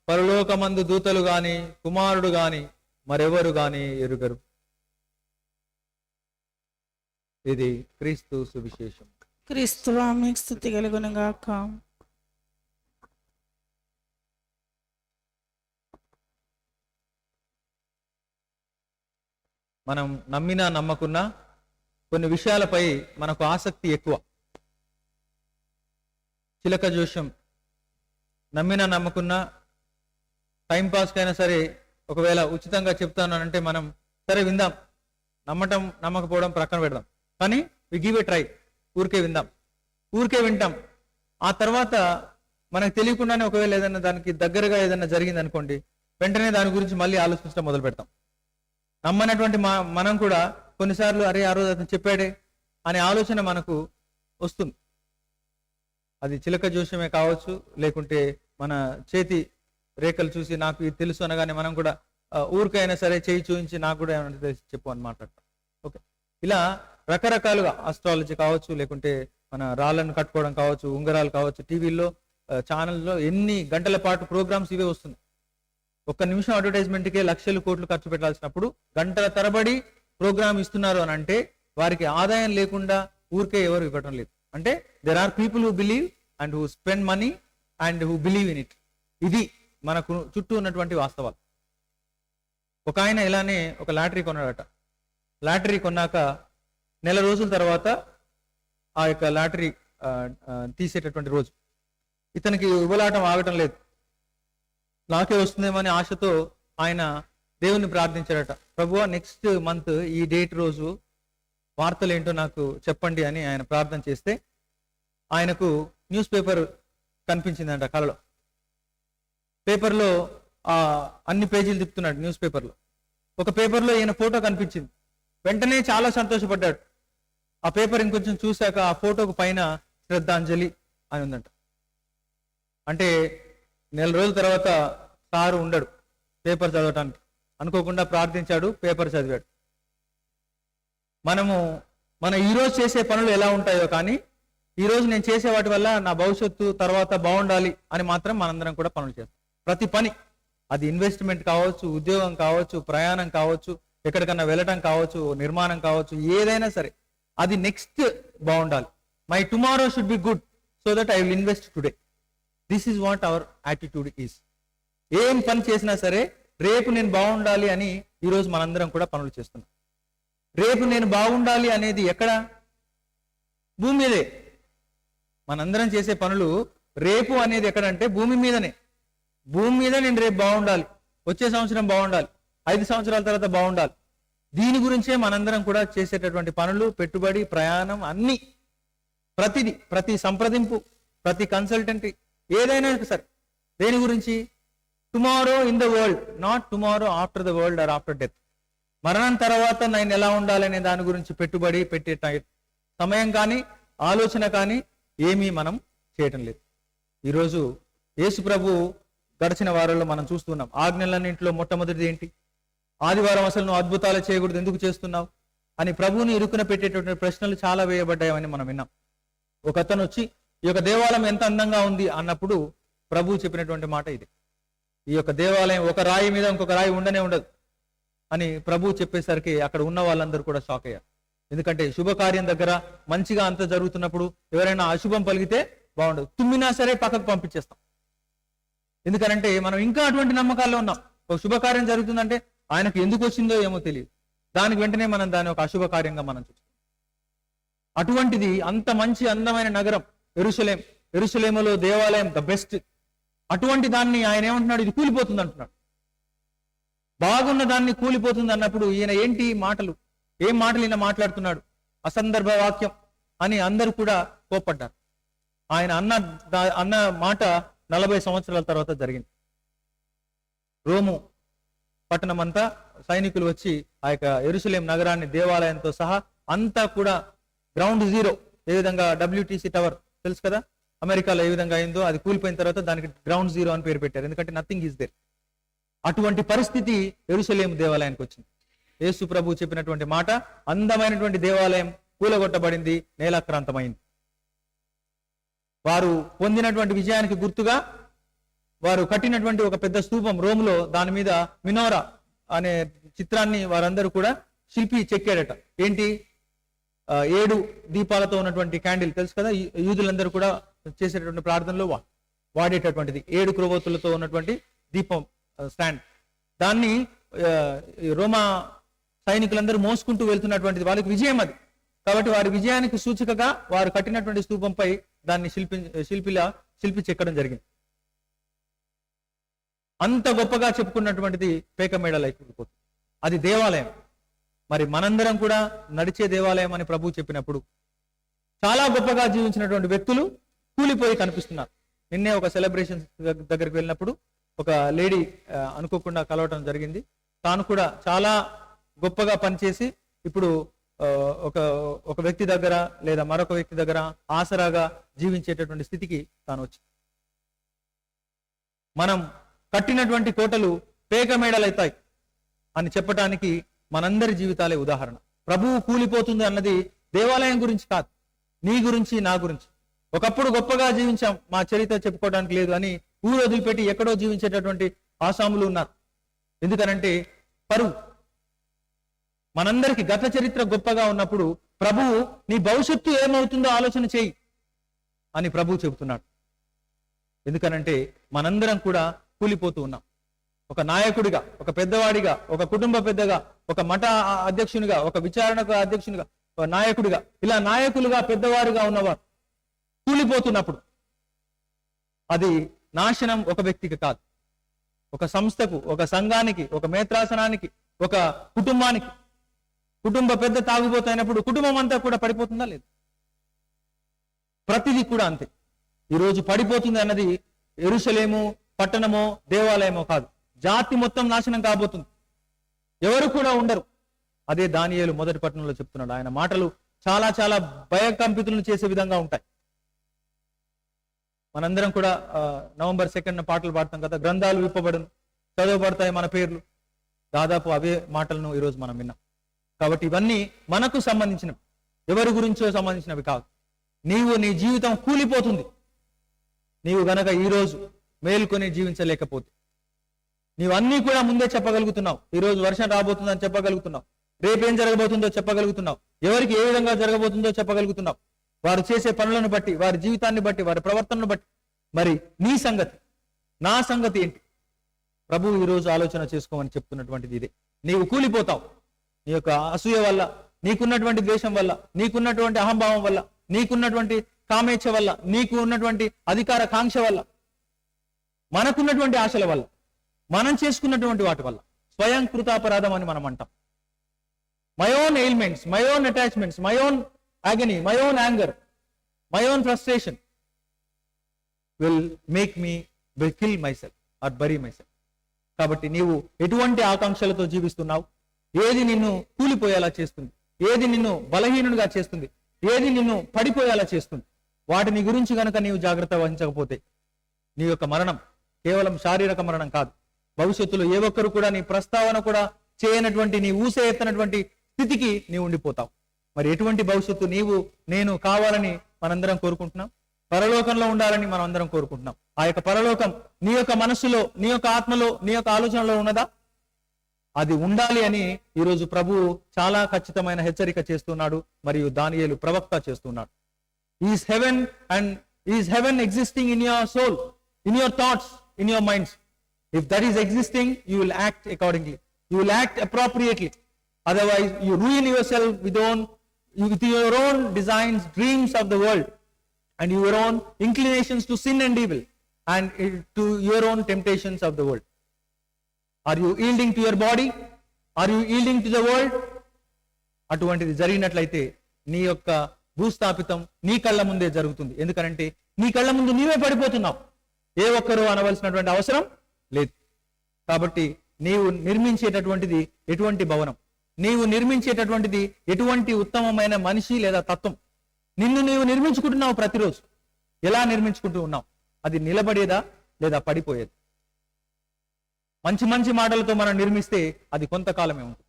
[SPEAKER 5] పరలోకమందు దూతలు గాని కుమారుడు గాని మరెవరు గాని ఎరుగరు. ఇది క్రీస్తు సువిశేషం.
[SPEAKER 2] క్రీస్తువా మీకు స్తుతి కలుగునుగాక.
[SPEAKER 5] మనం నమ్మినా నమ్మకున్నా కొన్ని విషయాలపై మనకు ఆసక్తి ఎక్కువ. చిలక జోష్యం నమ్మినా నమ్మకున్నా టైంపాస్కైనా సరే ఒకవేళ ఉచితంగా చెప్తాను అంటే మనం సరే విందాం, నమ్మటం నమ్మకపోవడం ప్రక్కన పెడదాం, కానీ వి గివ్ ఏ ట్రై, ఊరికే వింటాం. ఆ తర్వాత మనకు తెలియకుండానే ఒకవేళ ఏదైనా దానికి దగ్గరగా ఏదైనా జరిగింది అనుకోండి, వెంటనే దాని గురించి మళ్ళీ ఆలోచించడం మొదలు పెడతాం. నమ్మనటువంటి మనం కూడా కొన్నిసార్లు అరే ఆ రోజు అతను చెప్పాడే అనే ఆలోచన మనకు వస్తుంది. అది చిలక జోష్యమే కావచ్చు, లేకుంటే మన చేతి రేఖలు చూసి నాకు ఇది తెలుసు అనగానే మనం కూడా ఊరికైనా సరే చేయి చూపించి నాకు కూడా ఏమైనా తెలిసి చెప్పు అని మాట్లాడతాం. ఓకే, ఇలా రకరకాలుగా ఆస్ట్రాలజీ కావచ్చు, లేకుంటే మన రాళ్ళను కట్టుకోవడం కావచ్చు, ఉంగరాలు కావచ్చు, టీవీల్లో ఛానల్లో ఎన్ని గంటల పాటు ప్రోగ్రామ్స్ ఇవే వస్తుంది. ఒక్క నిమిషం అడ్వర్టైజ్మెంట్కే లక్షలు కోట్లు ఖర్చు పెట్టాల్సినప్పుడు గంటల తరబడి ప్రోగ్రామ్ ఇస్తున్నారు అని అంటే వారికి ఆదాయం లేకుండా ఊరికే ఎవరు ఇవ్వడం లేదు. అంటే there are people who believe and who spend money and who believe in it. ఇది మనకు చుట్టూ ఉన్నటువంటి వాస్తవాలు. ఒక ఆయన ఇలానే ఒక లాటరీ కొన్నాడట. లాటరీ కొన్నాక నెల రోజుల తర్వాత ఆ యొక్క లాటరీ తీసేటటువంటి రోజు ఇతనికి ఉబలాటం ఆగటం లేదు. నాకే వస్తుందేమని ఆశతో ఆయన దేవుణ్ణి ప్రార్థించాడట. ప్రభువా నెక్స్ట్ మంత్ ఈ డేట్ రోజు వార్తలు ఏంటో నాకు చెప్పండి అని ఆయన ప్రార్థన చేస్తే ఆయనకు న్యూస్ పేపర్ కనిపించిందంట కలలో. పేపర్లో అన్ని పేజీలు తిప్పుతున్నాడు. న్యూస్ పేపర్లో ఒక పేపర్లో ఈయన ఫోటో కనిపించింది. వెంటనే చాలా సంతోషపడ్డాడు. ఆ పేపర్ ఇంకొంచెం చూశాక ఆ ఫోటోకు పైన శ్రద్ధాంజలి అని ఉందంట. అంటే నెల రోజుల తర్వాత సారు ఉండడు పేపర్ చదవటానికి, అనుకోకుండా ప్రార్థించాడు, పేపర్ చదివాడు. మన ఈరోజు చేసే పనులు ఎలా ఉంటాయో కానీ ఈరోజు నేను చేసే వాటి వల్ల నా భవిష్యత్తు తర్వాత బాగుండాలి అని మాత్రం మనందరం కూడా పనులు చేస్తాం. ప్రతి పని, అది ఇన్వెస్ట్మెంట్ కావచ్చు, ఉద్యోగం కావచ్చు, ప్రయాణం కావచ్చు, ఎక్కడికన్నా వెళ్ళటం కావచ్చు, నిర్మాణం కావచ్చు, ఏదైనా సరే అది నెక్స్ట్ బాగుండాలి. My tomorrow should be good so that I will invest today. This is what our attitude is. ఏం పని చేసినా సరే రేపు నేను బాగుండాలి అని ఈరోజు మనందరం కూడా పనులు చేస్తున్నాం. రేపు నేను బాగుండాలి అనేది ఎక్కడ? భూమి మీదే. మనందరం చేసే పనులు రేపు అనేది ఎక్కడంటే భూమి మీదనే. భూమి మీద నేను రేపు బాగుండాలి, వచ్చే సంవత్సరం బాగుండాలి, 5 సంవత్సరాల తర్వాత బాగుండాలి. దీని గురించే మనందరం కూడా చేసేటటువంటి పనులు, పెట్టుబడి, ప్రయాణం, అన్ని, ప్రతిది, ప్రతి సంప్రదింపు, ప్రతి కన్సల్టెంట్, ఏదైనా సరే దేని గురించి? Tomorrow in the world, not tomorrow after the world or after death. మరణం తర్వాత నేను ఎలా ఉండాలనే దాని గురించి పెట్టుబడి పెట్టే సమయం కానీ ఆలోచన కానీ ఏమీ మనం చేయటం లేదు. ఈరోజు యేసు ప్రభు గడిచిన వారంలో మనం చూస్తున్నాం. ఆజ్ఞలన్నింటిలో మొట్టమొదటిది ఏంటి? ఆదివారం అసలు నువ్వు అద్భుతాలు చేయకూడదు, ఎందుకు చేస్తున్నావు అని ప్రభువుని ఇరుకున పెట్టేటటువంటి ప్రశ్నలు చాలా వేయబడ్డాయని మనం విన్నాం. ఒక అతను వచ్చి ఈ యొక్క దేవాలయం ఎంత అందంగా ఉంది అన్నప్పుడు ప్రభువు చెప్పినటువంటి మాట ఇది. ఈ యొక్క దేవాలయం ఒక రాయి మీద ఇంకొక రాయి ఉండనే ఉండదు అని ప్రభువు చెప్పేసరికి అక్కడ ఉన్న వాళ్ళందరూ కూడా షాక్ అయ్యారు. ఎందుకంటే శుభకార్యం దగ్గర మంచిగా అంత జరుగుతున్నప్పుడు ఎవరైనా అశుభం పలిగితే బాగుండదు, తుమ్మినా సరే పక్కకు పంపించేస్తాం. ఎందుకనంటే మనం ఇంకా అటువంటి నమ్మకాల్లో ఉన్నాం. ఒక శుభకార్యం జరుగుతుందంటే ఆయనకు ఎందుకు వచ్చిందో ఏమో తెలియదు, దానికి వెంటనే మనం దాని ఒక అశుభకార్యంగా మనం చూస్తాం. అటువంటిది అంత మంచి అందమైన నగరం యెరూషలేం. యెరూషలేములో దేవాలయం ద బెస్ట్. అటువంటి దాన్ని ఆయన ఏమంటున్నాడు? ఇది కూలిపోతుంది అంటున్నాడు. బాగున్న దాన్ని కూలిపోతుంది అన్నప్పుడు ఈయన ఏంటి మాటలు, ఏం మాటలు ఈయన మాట్లాడుతున్నాడు? అసందర్భ వాక్యం అని అందరూ కూడా కోప్పడ్డారు. ఆయన అన్న మాట 40 సంవత్సరాల తర్వాత జరిగింది. రోము పట్టణం అంతా సైనికులు వచ్చి ఆ యొక్క యెరూషలేం నగరాన్ని దేవాలయంతో సహా అంతా కూడా గ్రౌండ్ జీరో, ఏ విధంగా WTC టవర్ తెలుసు కదా, అమెరికాలో ఏ విధంగా అయిందో అది కూలిపోయిన తర్వాత దానికి గ్రౌండ్ జీరో అని పేరు పెట్టారు. ఎందుకంటే నథింగ్ ఈజ్ దేర్. అటువంటి పరిస్థితి యెరూషలేం దేవాలయానికి వచ్చింది. యేసు ప్రభు చెప్పినటువంటి మాట, అందమైనటువంటి దేవాలయం కూలగొట్టబడింది, నేలాక్రాంతమైంది. వారు పొందినటువంటి విజయానికి గుర్తుగా వారు కట్టినటువంటి ఒక పెద్ద స్తూపం రోములో, దాని మీద మినోరా అనే చిత్రాన్ని వారందరూ కూడా శిల్పి చెక్కాడట. ఏంటి? 7 దీపాలతో ఉన్నటువంటి క్యాండిల్ తెలుసు కదా, యూదులందరూ కూడా చేసేటటువంటి ప్రార్థనలో వాడేటటువంటిది 7 క్రొవ్వొత్తులతో ఉన్నటువంటి దీపం స్టాండ్. దాన్ని రోమా సైనికులందరూ మోసుకుంటూ వెళ్తున్నటువంటిది వాళ్ళకి విజయం అది. కాబట్టి వారి విజయానికి సూచికగా వారు కట్టినటువంటి స్తూపంపై దాన్ని శిల్పి చెక్కడం జరిగింది. అంత గొప్పగా చెప్పుకున్నటువంటిది పేకమేడలు అయిపోతుంది. అది దేవాలయం. మరి మనందరం కూడా నడిచే దేవాలయం అని ప్రభువు చెప్పినప్పుడు చాలా గొప్పగా జీవించినటువంటి వ్యక్తులు కూలిపోయి కనిపిస్తున్నారు. నిన్నే ఒక సెలబ్రేషన్ దగ్గరికి వెళ్ళినప్పుడు ఒక లేడీ అనుకోకుండా కలవటం జరిగింది. తాను కూడా చాలా గొప్పగా పనిచేసి ఇప్పుడు ఒక వ్యక్తి దగ్గర లేదా మరొక వ్యక్తి దగ్గర ఆసరాగా జీవించేటటువంటి స్థితికి తాను వచ్చింది. మనం కట్టినటువంటి కోటలు పేకమేడలవుతాయి అని చెప్పటానికి మనందరి జీవితాలే ఉదాహరణ. ప్రభువు కూలిపోతుంది అన్నది దేవాలయం గురించి కాదు, నీ గురించి, నా గురించి. ఒకప్పుడు గొప్పగా జీవించాం, మా చరిత్ర చెప్పుకోవడానికి లేదు అని ఊరు వదిలిపెట్టి ఎక్కడో జీవించేటటువంటి ఆసాములు ఉన్నారు. ఎందుకనంటే పరువు. మనందరికి గత చరిత్ర గొప్పగా ఉన్నప్పుడు ప్రభువు నీ భవిష్యత్తు ఏమవుతుందో ఆలోచన చేయి అని ప్రభువు చెబుతున్నాడు. ఎందుకనంటే మనందరం కూడా కూలిపోతూ ఉన్నాం. ఒక నాయకుడిగా, ఒక పెద్దవాడిగా, ఒక కుటుంబ పెద్దగా, ఒక మఠ అధ్యక్షునిగా, ఒక విచారణకు అధ్యక్షునిగా, ఒక నాయకుడిగా, ఇలా నాయకులుగా పెద్దవారుగా ఉన్నవారు కూలిపోతున్నప్పుడు అది నాశనం ఒక వ్యక్తికి కాదు, ఒక సంస్థకు, ఒక సంఘానికి, ఒక మేత్రాసనానికి, ఒక కుటుంబానికి. కుటుంబ పెద్ద తాగుబోతైనప్పుడు కుటుంబం అంతా కూడా పడిపోతుందా? లేదు. ప్రతిదీ కూడా అంతే. ఈరోజు పడిపోతుంది అన్నది యెరూషలేము పట్టణమో దేవాలయమో కాదు, జాతి మొత్తం నాశనం కాబోతుంది. ఎవరు కూడా ఉండరు. అదే దానియేలు మొదటి పట్టణంలో చెప్తున్నాడు. ఆయన మాటలు చాలా చాలా భయకంపితులను చేసే విధంగా ఉంటాయి. మనందరం కూడా నవంబర్ 2న పాటలు పాడతాం కదా, గ్రంథాలు విప్పబడును, చదవబడతాయి మన పేర్లు. దాదాపు అవే మాటలను ఈరోజు మనం విన్నాం. కాబట్టి ఇవన్నీ మనకు సంబంధించినవి, ఎవరి గురించో సంబంధించినవి కాదు. నీ జీవితం కూలిపోతుంది నీవు గనక ఈరోజు మేల్కొని జీవించలేకపోతే. నీవు అన్నీ కూడా ముందే చెప్పగలుగుతున్నావు. ఈరోజు వర్షం రాబోతుందని చెప్పగలుగుతున్నావు, రేపేం జరగబోతుందో చెప్పగలుగుతున్నావు, ఎవరికి ఏ విధంగా జరగబోతుందో చెప్పగలుగుతున్నావు, వారు చేసే పనులను బట్టి, వారి జీవితాన్ని బట్టి, వారి ప్రవర్తనను బట్టి. మరి నీ సంగతి, నా సంగతి ఏంటి? ప్రభు ఈరోజు ఆలోచన చేసుకోమని చెప్తున్నటువంటిది ఇదే. నీవు కూలిపోతావు నీ యొక్క అసూయ వల్ల, నీకున్నటువంటి ద్వేషం వల్ల, నీకున్నటువంటి అహంభావం వల్ల, నీకున్నటువంటి కామేచ్ఛ వల్ల, నీకు ఉన్నటువంటి అధికార కాంక్ష వల్ల, మనకున్నటువంటి ఆశల వల్ల, మనం చేసుకున్నటువంటి వాటి వల్ల. స్వయం కృతాపరాధం అని మనం అంటాం. My own ailments, my own attachments, my own agony, my own anger, my own frustration will kill myself or bury myself. కాబట్టి నీవు ఎటువంటి ఆకాంక్షలతో జీవిస్తున్నావు? ఏది నిన్ను కూలిపోయేలా చేస్తుంది? ఏది నిన్ను బలహీనుడిగా చేస్తుంది? ఏది నిన్ను పడిపోయేలా చేస్తుంది? వాటిని గురించి గనక నీవు జాగ్రత్త వహించకపోతే నీ యొక్క మరణం కేవలం శారీరక మరణం కాదు. భవిష్యత్తులో ఏ ఒక్కరు కూడా నీ ప్రస్తావన కూడా చేయనటువంటి, నీ ఊసే ఎత్తనటువంటి స్థితికి నీవు ఉండిపోతావు. మరి ఎటువంటి భవిష్యత్తు నీవు నేను కావాలని మనందరం కోరుకుంటున్నాం? పరలోకంలో ఉండాలని మనం అందరం కోరుకుంటున్నాం. ఆ యొక్క పరలోకం నీ యొక్క మనస్సులో, నీ యొక్క ఆత్మలో, నీ యొక్క ఆలోచనలో ఉన్నదా? అది ఉండాలి అని ఈరోజు ప్రభువు చాలా ఖచ్చితమైన హెచ్చరిక చేస్తున్నాడు. మరియు దానియేలు ప్రవక్త చేస్తున్నాడు. Is heaven existing in your soul, in your thoughts, in your minds. If that is existing, you will act accordingly, you will act appropriately. Otherwise, you ruin yourself with your own designs, dreams of the world, and your own inclinations to sin and evil, and to your own temptations of the world. Are you yielding to your body? Are you yielding to the world? అటువంటిది జరిగినట్లయితే నీ యొక్క భూస్థాపితం నీ కళ్ళ ముందే జరుగుతుంది. ఎందుకంటే నీ కళ్ళ ముందు నీవే పడిపోతున్నావు. ఏ ఒక్కరూ అనవలసినటువంటి అవసరం లేదు. కాబట్టి నీవు నిర్మించేటటువంటిది ఎటువంటి భవనం, నీవు నిర్మించేటటువంటిది ఎటువంటి ఉత్తమమైన మనిషి లేదా తత్వం, నిన్ను నీవు నిర్మించుకుంటున్నావు ప్రతిరోజు. ఎలా నిర్మించుకుంటూ ఉన్నావు? అది నిలబడేదా లేదా పడిపోయేది? మంచి మంచి మాటలతో మనం నిర్మిస్తే అది కొంతకాలమే ఉంటుంది.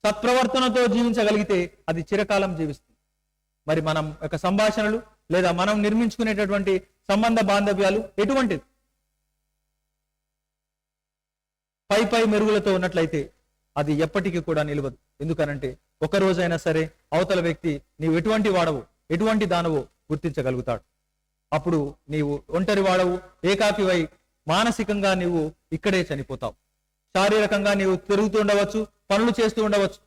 [SPEAKER 5] సత్ప్రవర్తనతో జీవించగలిగితే అది చిరకాలం జీవిస్తుంది. మరి మనం యొక్క సంభాషణలు లేదా మనం నిర్మించుకునేటటువంటి సంబంధ బాంధవ్యాలు ఎటువంటిది? పై మెరుగులతో ఉన్నట్లయితే అది ఎప్పటికీ కూడా నిలవదు. ఎందుకనంటే ఒక రోజైనా సరే అవతల వ్యక్తి నీవు ఎటువంటి వాడవు, ఎటువంటి దానవో గుర్తించగలుగుతాడు. అప్పుడు నీవు ఒంటరి వాడవు, ఏకాకివై మానసికంగా నీవు ఇక్కడే చనిపోతావు. శారీరకంగా నీవు తిరుగుతూ ఉండవచ్చు, పనులు చేస్తూ ఉండవచ్చు.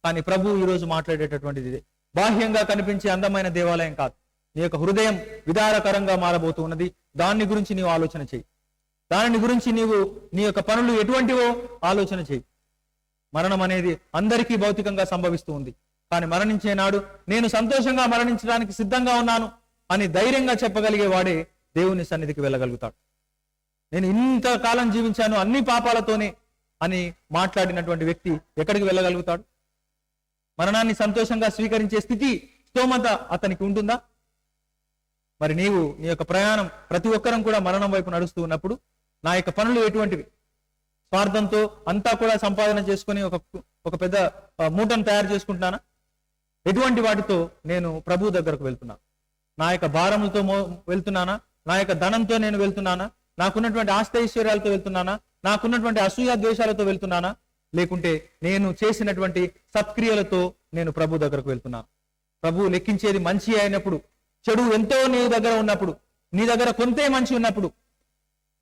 [SPEAKER 5] కానీ ప్రభు ఈరోజు మాట్లాడేటటువంటిది ఇదే. బాహ్యంగా కనిపించే అందమైన దేవాలయం కాదు. నీ యొక్క హృదయం విదారకరంగా మారబోతూ ఉన్నది. దాని గురించి నీవు ఆలోచన చేయి. దాని గురించి నీవు నీ యొక్క పనులు ఎటువంటివో ఆలోచన చేయి. మరణం అనేది అందరికీ భౌతికంగా సంభవిస్తూ ఉంది. కానీ మరణించే నాడు నేను సంతోషంగా మరణించడానికి సిద్ధంగా ఉన్నాను అని ధైర్యంగా చెప్పగలిగే వాడే దేవుని సన్నిధికి వెళ్ళగలుగుతాడు. నేను ఇంతకాలం జీవించాను అన్ని పాపాలతోనే అని మాట్లాడినటువంటి వ్యక్తి ఎక్కడికి వెళ్ళగలుగుతాడు? మరణాన్ని సంతోషంగా స్వీకరించే స్థితి, స్తోమత అతనికి ఉంటుందా? మరి నీవు నీ యొక్క ప్రయాణం, ప్రతి ఒక్కరం కూడా మరణం వైపు నడుస్తూ ఉన్నప్పుడు నా యొక్క పనులు ఎటువంటివి? స్వార్థంతో అంతా కూడా సంపాదన చేసుకుని ఒక పెద్ద మూటను తయారు చేసుకుంటున్నానా? ఎటువంటి వాటితో నేను ప్రభు దగ్గరకు వెళ్తున్నాను? నా యొక్క భారములతో వెళ్తున్నానా? నా యొక్క ధనంతో నేను వెళ్తున్నానా? నాకున్నటువంటి ఆస్తైశ్వర్యాలతో వెళ్తున్నానా? నాకున్నటువంటి అసూయ ద్వేషాలతో వెళ్తున్నానా? లేకుంటే నేను చేసినటువంటి సత్క్రియలతో నేను ప్రభు దగ్గరకు వెళ్తున్నాను? ప్రభు లెక్కించేది మంచి అయినప్పుడు, చెడు ఎంతో నీ దగ్గర ఉన్నప్పుడు, నీ దగ్గర కొంతే మంచి ఉన్నప్పుడు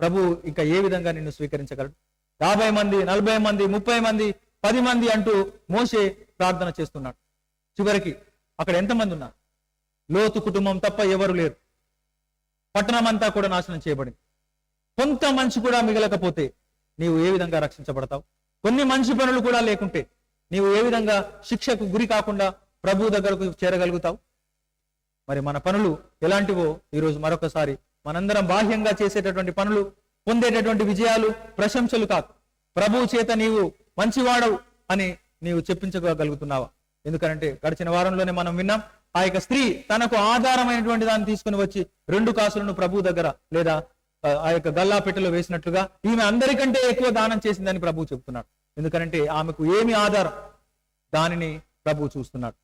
[SPEAKER 5] ప్రభు ఇంకా ఏ విధంగా నిన్ను స్వీకరించగలడు? 50 మంది, 40 మంది, 30 మంది, 10 మంది అంటూ మోషే ప్రార్థన చేస్తున్నాడు. చివరికి అక్కడ ఎంతమంది ఉన్నారు? లోతు కుటుంబం తప్ప ఎవరు లేరు. పట్టణం అంతా కూడా నాశనం చేయబడింది. కొంత మంచి కూడా మిగలకపోతే నీవు ఏ విధంగా రక్షించబడతావు? కొన్ని మంచి పనులు కూడా లేకుంటే నీవు ఏ విధంగా శిక్షకు గురి కాకుండా ప్రభు దగ్గరకు చేరగలుగుతావు? మరి మన పనులు ఎలాంటివో ఈరోజు మరొకసారి మనందరం బాహ్యంగా చేసేటటువంటి పనులు, పొందేటటువంటి విజయాలు, ప్రశంసలు కాదు. ప్రభువు చేత నీవు మంచివాడవు అని నీవు చెప్పించగలుగుతున్నావా? ఎందుకంటే గడిచిన వారంలోనే మనం విన్నాం, ఆ యొక్క స్త్రీ తనకు ఆధారమైనటువంటి దాన్ని తీసుకుని వచ్చి 2 కాసులను ప్రభు దగ్గర లేదా ఆ యొక్క గల్లా పెట్టెలో వేసినట్లుగా ఈమె అందరికంటే ఎక్కువ దానం చేసిందని ప్రభు చెప్తున్నాడు. ఎందుకంటే ఆమెకు ఏమి ఆధారం, దానిని ప్రభు చూస్తున్నాడు.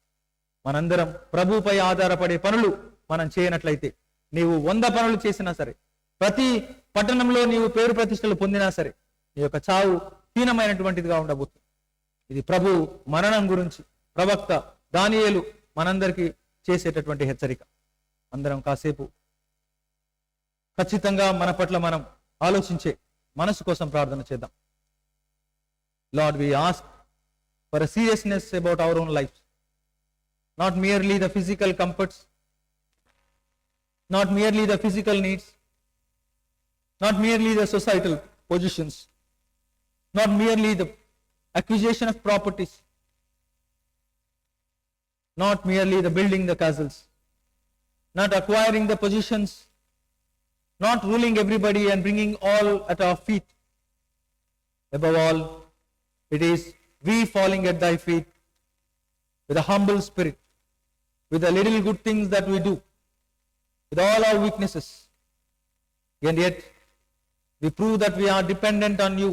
[SPEAKER 5] మనందరం ప్రభుపై ఆధారపడే పనులు మనం చేయనట్లయితే, నీవు 100 పనులు చేసినా సరే, ప్రతి పట్టణంలో నీవు పేరు ప్రతిష్టలు పొందినా సరే, నీ యొక్క చావు హీనమైనటువంటిదిగా ఉండబోతుంది. ఇది ప్రభు మరణం గురించి ప్రవక్త దానియేలు మనందరికీ చేసేటటువంటి హెచ్చరిక. అందరం కాసేపు ఖచ్చితంగా మన పట్ల మనం ఆలోచించే మనసు కోసం ప్రార్థన చేద్దాం. Lord, we ask for a seriousness about our own lives, not merely the physical comforts, not merely the physical needs, not merely the societal positions, not merely the acquisition of properties, not merely the building the castles, not acquiring the positions, not ruling everybody and bringing all at our feet. Above all, it is we falling at thy feet with a humble spirit, with the little good things that we do, with all our weaknesses, and yet we prove that we are dependent on you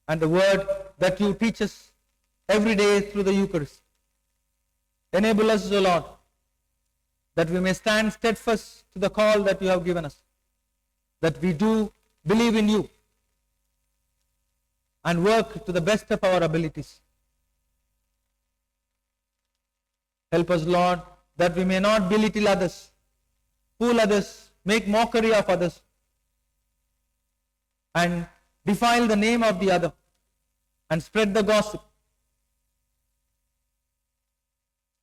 [SPEAKER 5] and the word that you teach us every day through the Eucharist. Enable us, O Lord, that we may stand steadfast to the call that you have given us, that we do believe in you and work to the best of our abilities. Help us, Lord, that we may not belittle others, fool others, make mockery of others, and defile the name of the other, and spread the gossip.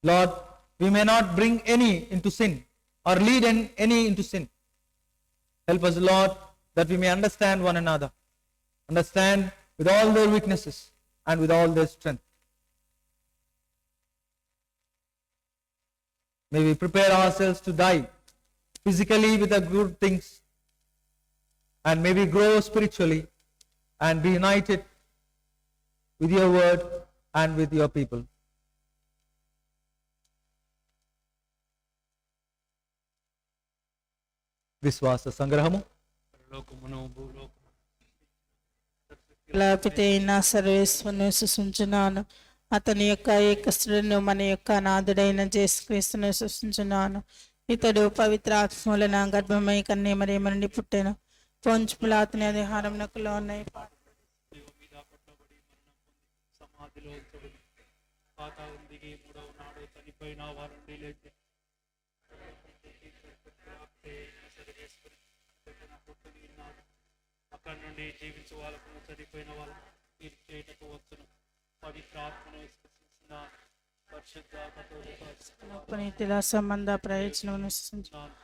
[SPEAKER 5] Lord, we may not bring any into sin or lead any into sin. Help us, Lord, that we may understand one another, understand with all their weaknesses and with all their strength. May we prepare ourselves to die physically with the good things, and may we grow spiritually and be united with your word and with your people. విశ్వాస సంగ్రహము.
[SPEAKER 4] లోకమును భూలోకము
[SPEAKER 2] లేకపోతేనా సర్వేశ్వరుని సృష్టించున్నాను, అతని యొక్క ఏకస్త్రులను మన యొక్క నాథుడైన యేసుక్రీస్తును సృష్టించున్నాను. ఇతడు పవిత్ర ఆత్మూలన గర్భమై కన్య మరియమ్మ నుండి పుట్టెను. పొంచు పిలాతుని అధికారమునకు లోనై
[SPEAKER 4] శిలువ మీద పట్టబడి మరణం పొంది సమాధిలో ఉంచబడి పాతాళం దిగి 3వ నాడు చనిపోయిన వారి నుండి లేచి అక్కడి నుండి జీవించే వాళ్ళకు చనిపోయిన వాళ్ళకు తీర్పు చేయటకు వచ్చును. పవిత్ర ఆత్మను విశ్వసిస్తున్నాను. పరిశుద్ధ కథోలిక
[SPEAKER 2] పునీతుల సంబంధ ప్రయోజనమును సృష్టించున్నాను.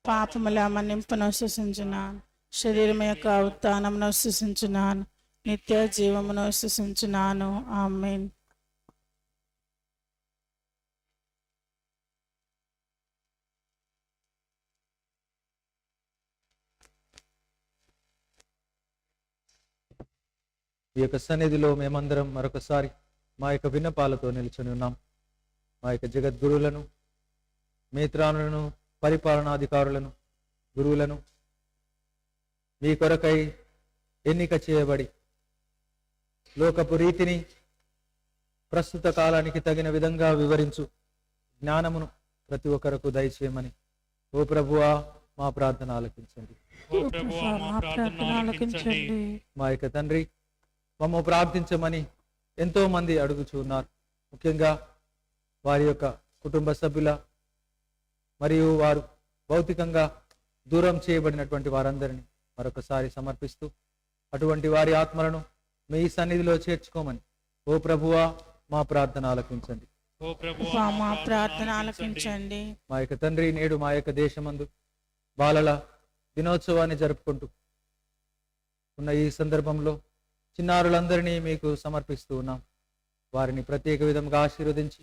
[SPEAKER 2] పాపముల మన్నింపును సృష్టించున్నాను. శరీరం యొక్క ఉత్థానమును సృష్టించున్నాను. నిత్య జీవమును సృష్టించున్నాను. ఆమేన్.
[SPEAKER 5] ఈ యొక్క సన్నిధిలో మేమందరం మరొకసారి మా యొక్క విన్నపాలతో నిల్చొని ఉన్నాం. మా యొక్క జగద్గురువులను, మేత్రానులను, పరిపాలనాధికారులను, గురువులను మీ కొరకై ఎన్నిక చేయబడి లోకపు రీతిని ప్రస్తుత కాలానికి తగిన విధంగా వివరించు జ్ఞానమును ప్రతి ఒక్కరకు దయచేయమని ఓ ప్రభువా మా ప్రార్థన ఆలకించండి.
[SPEAKER 4] ఓ ప్రభువా, మా ప్రార్థన ఆలకించండి.
[SPEAKER 5] మా యొక్క తండ్రి, మమ్మ ప్రార్థించమని ఎంతో మంది అడుగుచున్నారు. ముఖ్యంగా వారి యొక్క కుటుంబ సభ్యుల మరియు వారు భౌతికంగా దూరం చేయబడినటువంటి వారందరినీ మరొకసారి సమర్పిస్తూ అటువంటి వారి ఆత్మలను మీ సన్నిధిలో చేర్చుకోమని ఓ ప్రభువా మా ప్రార్థన ఆలకించండి.
[SPEAKER 4] ఓ ప్రభువా,
[SPEAKER 2] మా ప్రార్థన ఆలకించండి.
[SPEAKER 5] మా యొక్క తండ్రి, నేడు మా యొక్క దేశమందు బాలల దినోత్సవాన్ని జరుపుకుంటూ ఉన్న ఈ సందర్భంలో చిన్నారులందరినీ మీకు సమర్పిస్తూ ఉన్నాం. వారిని ప్రత్యేక విధంగా ఆశీర్వదించి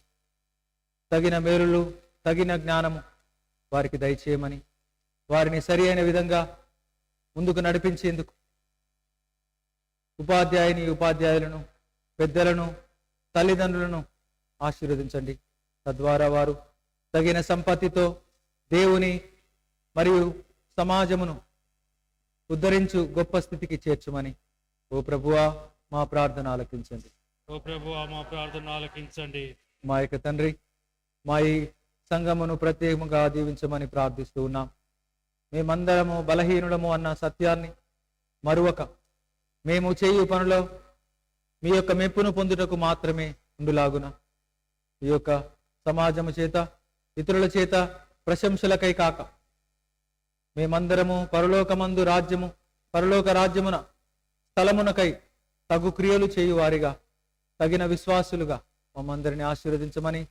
[SPEAKER 5] తగిన మేలులు, తగిన జ్ఞానము వారికి దయచేయమని, వారిని సరి అయిన విధంగా ముందుకు నడిపించేందుకు ఉపాధ్యాయులను, పెద్దలను, తల్లిదండ్రులను ఆశీర్వదించండి. తద్వారా వారు తగిన సంపత్తితో దేవుని మరియు సమాజమును ఉద్ధరించు గొప్ప స్థితికి చేర్చుమని ఓ ప్రభువా మా ప్రార్థన ఆలకించండి.
[SPEAKER 4] ఓ ప్రభువా మా ప్రార్థన ఆలకించండి.
[SPEAKER 5] మా యొక్క తండ్రి, మా ఈ సంఘమును ప్రత్యేకంగా దీవించమని ప్రార్థిస్తూ ఉన్నాం. మేమందరము బలహీనులము అన్న సత్యాన్ని మరువక మేము చేయు పనులో మీ యొక్క మెప్పును పొందుటకు మాత్రమే ఉండులాగున ఈ యొక్క సమాజము చేత, ఇతరుల చేత ప్రశంసలకై కాక మేమందరము పరలోక రాజ్యమున స్థలమునకై తగు క్రియలు చేయువారిగా, తగిన విశ్వాసులుగా మమ్మందరిని ఆశీర్వదించమని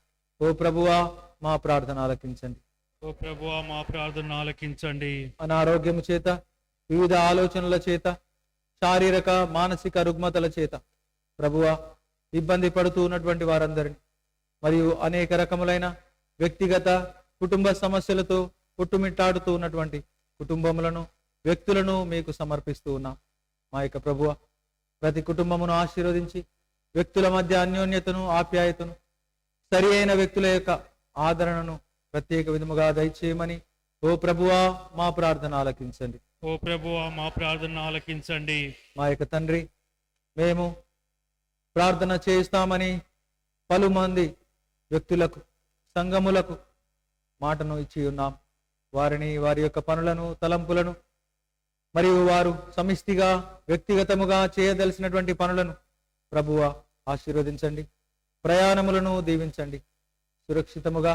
[SPEAKER 5] ఓ ప్రభువా మా ప్రార్థన ఆలకించండి.
[SPEAKER 4] ఓ ప్రభువా మా ప్రార్థన ఆలకించండి.
[SPEAKER 5] అనారోగ్యము చేత, వివిధ ఆలోచనల చేత, శారీరక మానసిక రుగ్మతల చేత ప్రభువా ఇబ్బంది పడుతూ ఉన్నటువంటి వారందరినీ మరియు అనేక రకములైన వ్యక్తిగత కుటుంబ సమస్యలతో కొట్టుమిట్టాడుతూ ఉన్నటువంటి కుటుంబములను, వ్యక్తులను మీకు సమర్పిస్తూ ఉన్నాం. మా యొక్క ప్రభువా ప్రతి కుటుంబమును ఆశీర్వదించి వ్యక్తుల మధ్య అన్యోన్యతను, ఆప్యాయతను, సరి అయిన వ్యక్తుల యొక్క ఆదరణను ప్రత్యేక విధముగా దయచేయమని ఓ ప్రభువా మా ప్రార్థన ఆలకించండి.
[SPEAKER 4] ఓ ప్రభువా మా ప్రార్థన ఆలకించండి.
[SPEAKER 5] మా యొక్క తండ్రి, మేము ప్రార్థన చేస్తామని పలుమంది వ్యక్తులకు, సంఘములకు మాటను ఇచ్చి ఉన్నాం. వారిని, వారి యొక్క పనులను, తలంపులను మరియు వారు సమిష్టిగా, వ్యక్తిగతముగా చేయదలిసినటువంటి పనులను ప్రభువా ఆశీర్వదించండి. ప్రయాణములను దీవించండి. సురక్షితముగా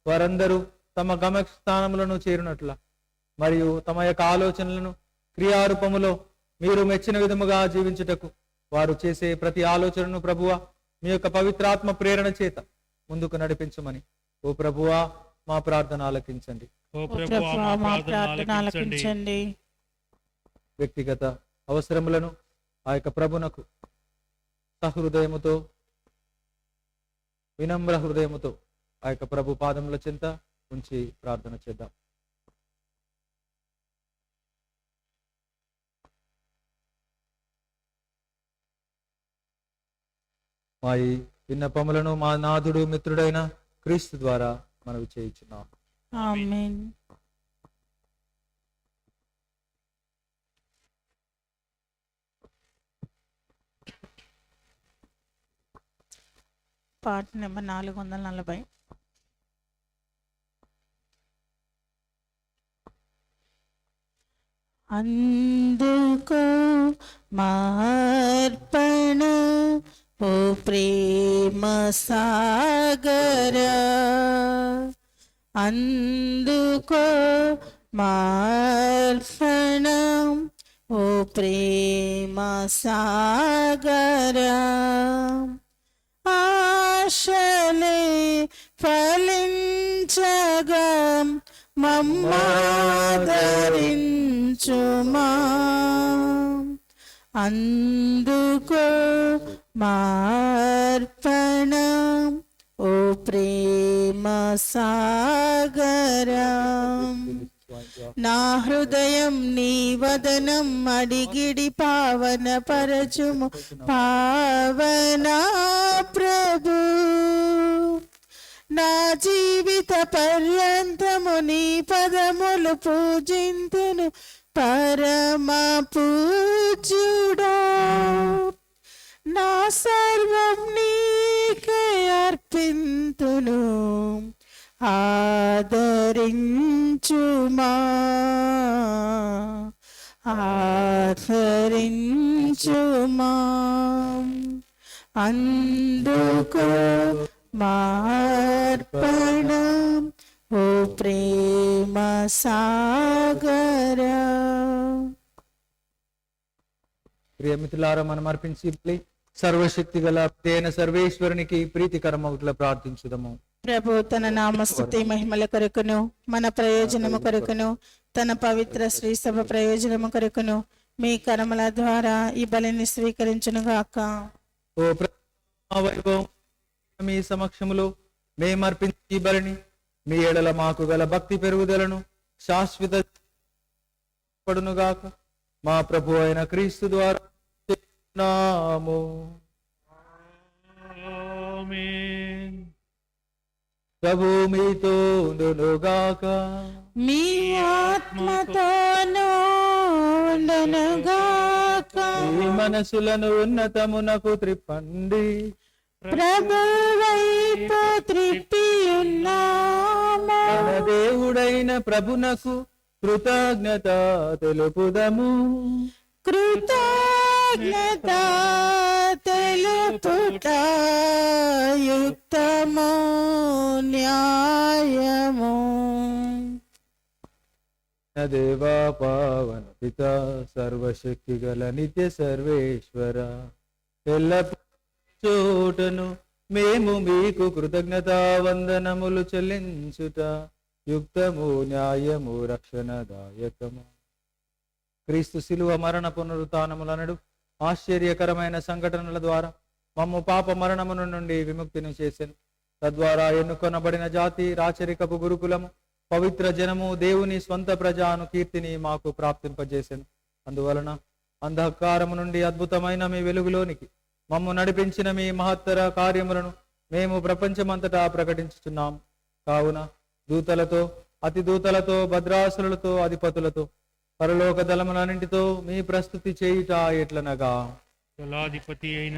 [SPEAKER 5] వారందరూ తమ గమ్యస్థానములను చేరినట్ల మరియు తమ యొక్క ఆలోచనలను క్రియారూపములో మీరు మెచ్చిన విధముగా జీవించుటకు వారు చేసే ప్రతి ఆలోచనను ప్రభువా మీ యొక్క పవిత్రాత్మ ప్రేరణ చేత ముందుకు నడిపించమని ఓ ప్రభువా మా ప్రార్థన ఆలకించండి.
[SPEAKER 4] ఓ
[SPEAKER 2] ఓ
[SPEAKER 4] ప్రభువా
[SPEAKER 2] ప్రభువా
[SPEAKER 4] మా
[SPEAKER 2] మా
[SPEAKER 4] ప్రార్థన
[SPEAKER 2] ప్రార్థన
[SPEAKER 4] ఆలకించండి.
[SPEAKER 2] ఆలకించండి.
[SPEAKER 5] వ్యక్తిగత అవసరములను ఆ యొక్క ప్రభునకు సహృదయముతో, వినమ్ర హృదయముతో ఆ యొక్క ప్రభు పాదముల చెంత ఉంచి ప్రార్థన చేద్దాం. మా ఈ విన్నపములను మా నాథుడు, మిత్రుడైన క్రీస్తు ద్వారా మనవి చేయించున్నాం.
[SPEAKER 2] ఆమేన్. పాట నెంబర్ 440. అందుకో మార్పణ ఓ ప్రేమ సాగర, అందుకో మార్పణ ఓ ప్రేమ సాగర, ఆశలే ఫలించగా మమ్మాదరించుమా, అందుకో మార్పణ ఓ ప్రేమ సాగర, నా హృదయం నీ వదనం అడిగిడి పావన పరచుము పావనా ప్రభు, నా జీవిత పర్యంతము నీ పదములు పూజింతును పరమ పూజ్యుడా, నా సర్వం నీకే అర్పింతును ఆదరించుమా, ఆదరించుమా, అందుకో మార్పణ ఓ ప్రేమ సాగర.
[SPEAKER 5] ప్రియమిత్రులారా, మనం అర్పించి సర్వశక్తి గల తేన సర్వేశ్వరునికి ప్రీతికరమగుట్ల ప్రార్థించుదము.
[SPEAKER 2] ప్రభు తన నామస్తుతి మహిమల కొరకును, మన ప్రయోజనము కొరకును, తన పవిత్ర శ్రీ సభ ప్రయోజనము కొరకును మీ కర్మల ద్వారా ఈ బలిని స్వీకరించును గాక.
[SPEAKER 5] ఓ వైభవం, మీ సమక్షములో మేమర్పించి ఈ బలిని మీ ఎడల మాకు గల భక్తి పెరుగుదలను శాశ్వత పడునుగాక. మా ప్రభు అయిన క్రీస్తు ద్వారా చేస్తున్నాము.
[SPEAKER 4] ఆమేన్.
[SPEAKER 5] ప్రభు మీతో ఉండునుగాక.
[SPEAKER 2] మీ ఆత్మతోనూ ఉండునుగాక.
[SPEAKER 5] ఈ మనసులను ఉన్నతమునకు త్రిప్పండి.
[SPEAKER 2] ప్రభు వైపు త్రిప్పి ఉన్నాము.
[SPEAKER 5] మన దేవుడైన ప్రభునకు కృతజ్ఞత తెలుపుదము.
[SPEAKER 2] కృతజ్ఞత తెలుపుట యుక్తము న్యాయము.
[SPEAKER 5] దేవా పావన పిత సర్వశక్తి గల నిత్య సర్వేశ్వర, ఎల్లప్పుడూ చోటను మేము మీకు కృతజ్ఞతా వందనములు చెల్లించుట యుక్తము న్యాయము రక్షణదాయకము. క్రీస్తు శిలువ మరణ పునరుత్థానములనడు ఆశ్చర్యకరమైన సంఘటనల ద్వారా మమ్ము పాప మరణమును నుండి విముక్తిని చేసెను. తద్వారా ఎన్నుకొనబడిన జాతి, రాచరికపు గురుకులము, పవిత్ర జనము, దేవుని స్వంత ప్రజాను కీర్తిని మాకు ప్రాప్తింపజేసెను. అందువలన అంధకారము నుండి అద్భుతమైన మీ వెలుగులోనికి మమ్ము నడిపించిన మీ మహత్తర కార్యములను మేము ప్రపంచమంతటా ప్రకటించుచున్నాం. కావున దూతలతో, అతి దూతలతో, భద్రాసులతో, అధిపతులతో, పరలోక దళములన్నింటితో మీ ప్రస్తుతి చేయుట ఎట్లనగా,
[SPEAKER 4] దళాధిపతి అయిన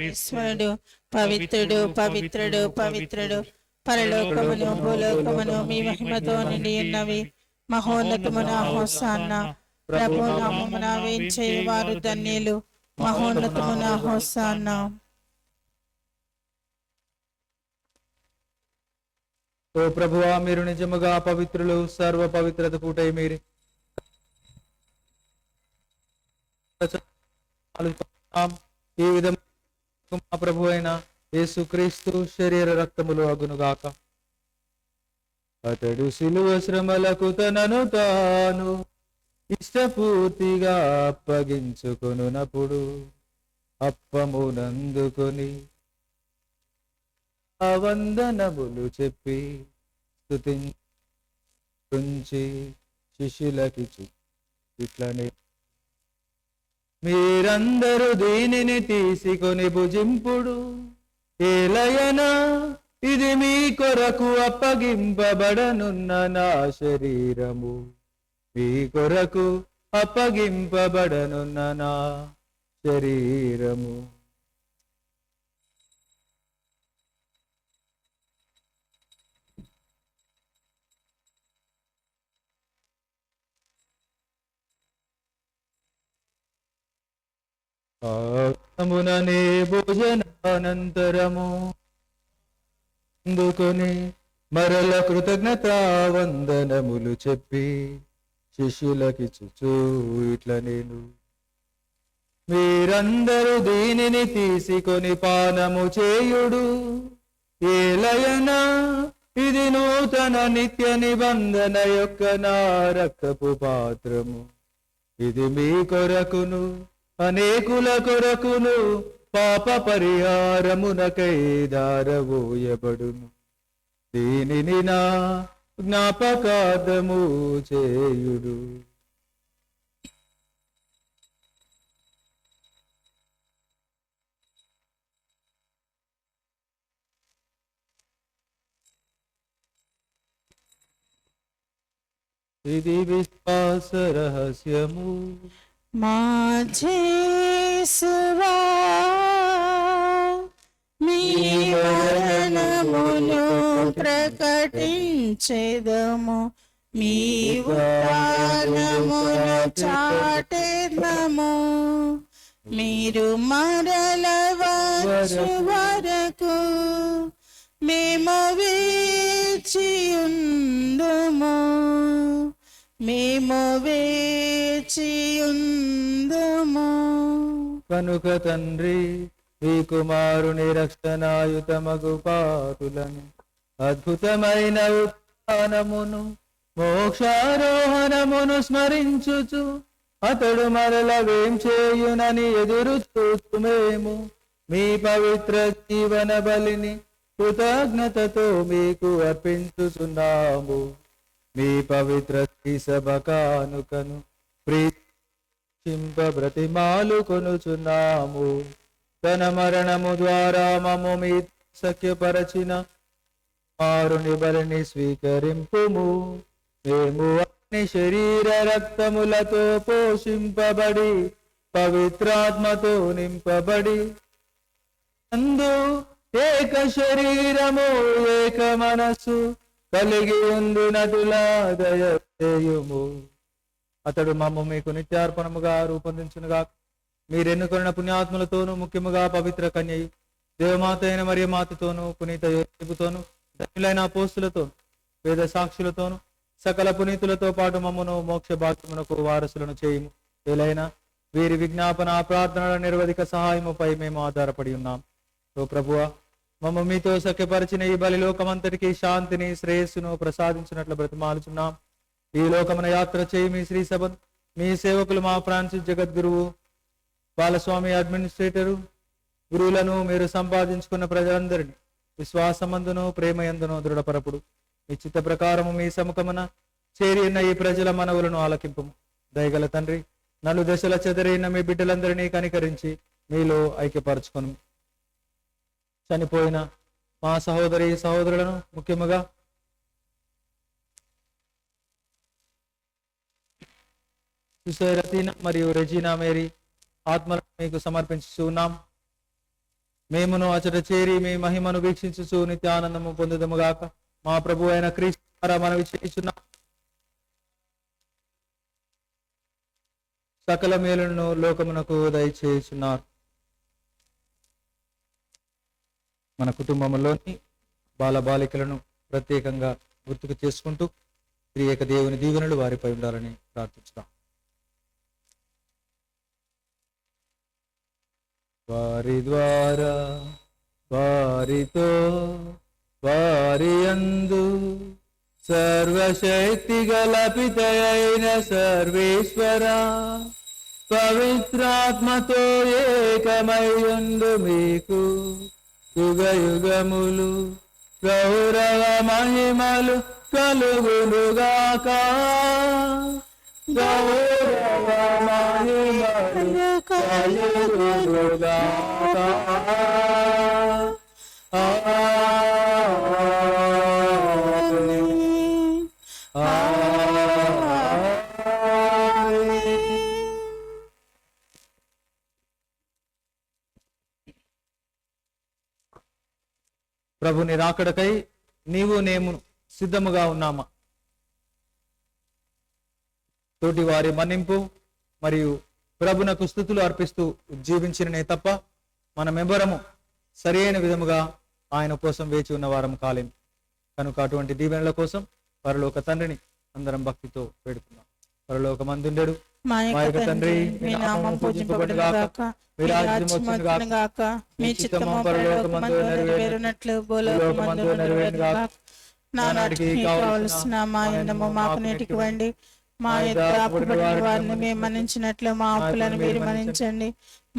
[SPEAKER 2] ఈశ్వరుడు పవిత్రుడు పవిత్రుడు పవిత్రుడు, పరలోకమును భూలోకమును మీ మహిమతో నిండి ఉన్నవి. మహోన్నతమున హోసాన్న. ప్రభు నామమున వేంచేవారు ధన్యులు. మహోన్నతమున హోసాన్న.
[SPEAKER 5] ఓ ప్రభువా, మీరు నిజముగా పవిత్రులు, సర్వ పవిత్రత పూటై మీరే ఈ విధంగా మా ప్రభు అయిన యేసుక్రీస్తు శరీర రక్తములు అగునుగాక. అతడు శిలువ శ్రమలకు తనను తాను ఇష్టపూర్తిగా అప్పగించుకొనునప్పుడు అప్పమునందుకొని ఆ వందనములు చెప్పి స్తుతించి శిష్యులకిచ్చు ఇట్లనే, మీరందరూ దీనిని తీసుకొని భుజింపుడు. ఏలయనా ఇది మీ కొరకు అప్పగింపబడనున్న నా శరీరము, మీ కొరకు అప్పగింపబడనున్న నా శరీరము. ముననే భోజనానంతరము అందుకొని మరల కృతజ్ఞతా వందనములు చెప్పి శిష్యులకిచ్చుచు ఇట్ల నేను, మీరందరూ దీనిని తీసుకొని పానము చేయుడు. ఏలయనా ఇది నూతన నిత్య నిబంధన యొక్క నా రక్తపు పాత్రము. ఇది మీ కొరకును అనేకుల కొరకును పాప పరిహారమునకై దారవోయబడును. దీనిని నా జ్ఞాపకార్థము చేయుడు. ఇది విశ్వాస రహస్యము.
[SPEAKER 2] మా యేసువా, మీ మరణమును ప్రకటించెదము, మీ ఉత్థానమును చాటెదము. మీరు మరల వచ్చు వరకు మేము వేచియుందుము, మేము వేచియుందుము.
[SPEAKER 5] కనుక తండ్రి, ఈ కుమారుని రక్షణాయుతమగు పాటులను, అద్భుతమైన ఉత్థానమును, మోక్షారోహణమును స్మరించుచు అతడు మరల వేం చేయునని ఎదురు చూస్తూ మేము మీ పవిత్ర జీవన బలిని కృతజ్ఞతతో మీకు అర్పించుచున్నాము. మీ పవిత్ర సభ కానుకను ప్రీతింప బ్రతిమాలు కొనుచున్నాము. తన మరణము ద్వారా మమ్ము మీ సఖ్యపరచిన కుమారుని బలిని స్వీకరింపుము. మేము అన్ని శరీర రక్తములతో పోషింపబడి పవిత్రాత్మతో నింపబడి అందు ఏక శరీరము ఏక మనస్సు కలిగి ఉండునటులా దయచేయుము. అతడు మమ్మ మీకు నిత్యార్పణముగా రూపొందించునుగా. మీరెన్నుకొన్న పుణ్యాత్ములతోనూ ముఖ్యముగా పవిత్ర కన్యయు దేవమాత అయిన మరియమాతతోనూ పునీత యోసేపుతోనూ ధన్యులైన అపోస్తులతోనూ వేద సాక్షులతోనూ సకల పునీతులతో పాటు మమ్మను మోక్ష భాగ్యమునకు వారసులను చేయుము. ఏలైనా వీరి విజ్ఞాపన ప్రార్థనల నిర్వధిక సహాయముపై మేము ఆధారపడి ఉన్నాం. ఓ ప్రభువా, మమ్మ మీతో సఖ్యపరిచిన ఈ బలి లోకమంతటికి శాంతిని శ్రేయస్సును ప్రసాదించినట్లు బ్రతిమాలుచున్నాం. ఈ లోకమున యాత్ర చేయి మీ శ్రీ సభను మీ సేవకులు మా ఫ్రాన్సిస్ జగద్గురువు బాలస్వామి అడ్మినిస్ట్రేటరు గురువులను మీరు సంపాదించుకున్న ప్రజలందరినీ విశ్వాసమందును ప్రేమయందును దృఢపరపుడు. మీ చిత్త ప్రకారము మీ సముఖమున చేరిన ఈ ప్రజల మనవులను ఆలకింపుము. దయగల తండ్రి, నలు దశల చెదరైన మీ బిడ్డలందరినీ కనికరించి మీలో ఐక్యపరచుకొను. చనిపోయిన మా సహోదరి సహోదరులను ముఖ్యముగా సుసైరతీన మరియు రెజీనా మేరీ ఆత్మలను మీకు సమర్పించుచు ఉన్నాం. మేమును అచట చేరి మీ మహిమను వీక్షించుచు నిత్యానందము పొందుదముగాక. మా ప్రభు అయిన క్రీస్తు ద్వారా మనవి చేయుచున్నాం. సకల మేలును లోకమునకు దయచేయుచున్నారు. మన కుటుంబంలోని బాలబాలికలను ప్రత్యేకంగా గుర్తుకు చేసుకుంటూ త్రియేక దేవుని దీవెనలు వారిపై ఉండాలని ప్రార్థిస్తున్నాం. వారి ద్వారా వారితో వారి యందు సర్వశక్తి గల పితయైన సర్వేశ్వర పవిత్రాత్మతో ఏకమయ్యుండు మీకు యుగ యుగములు గౌరవ మహిమలు కలుగునుగాక. గౌరవ మహిమలు కలుగునుగాక. ప్రభుని రాకడకై నీవు నేను సిద్ధముగా ఉన్నామా? తోటి వారి మన్నింపు మరియు ప్రభునకు స్తుతులు అర్పిస్తూ జీవించిననే తప్ప మనమెవ్వరము సరి అయిన విధముగా ఆయన కోసం వేచి ఉన్న వారం కాలేము. కనుక అటువంటి దీవెనల కోసం పరలోక తండ్రిని అందరం భక్తితో వేడుకున్నాం. పరలోకమందుండెడు
[SPEAKER 2] మా యొక్క తండ్రి, మీ నామం పూజింపబడుగాక, మీ రాజ్యం వచ్చునుగాక, మీ చిత్తము పరలోకమందు నెరవేరునట్లు భూలోకమందు నెరవేరునుగాక. నానాటికి కావలసిన మా అన్నము మాకు నేటికివ్వండి. మా అప్పుబడిన వారిని మేము మన్నించినట్లు మా అప్పులను మీరు మన్నించండి.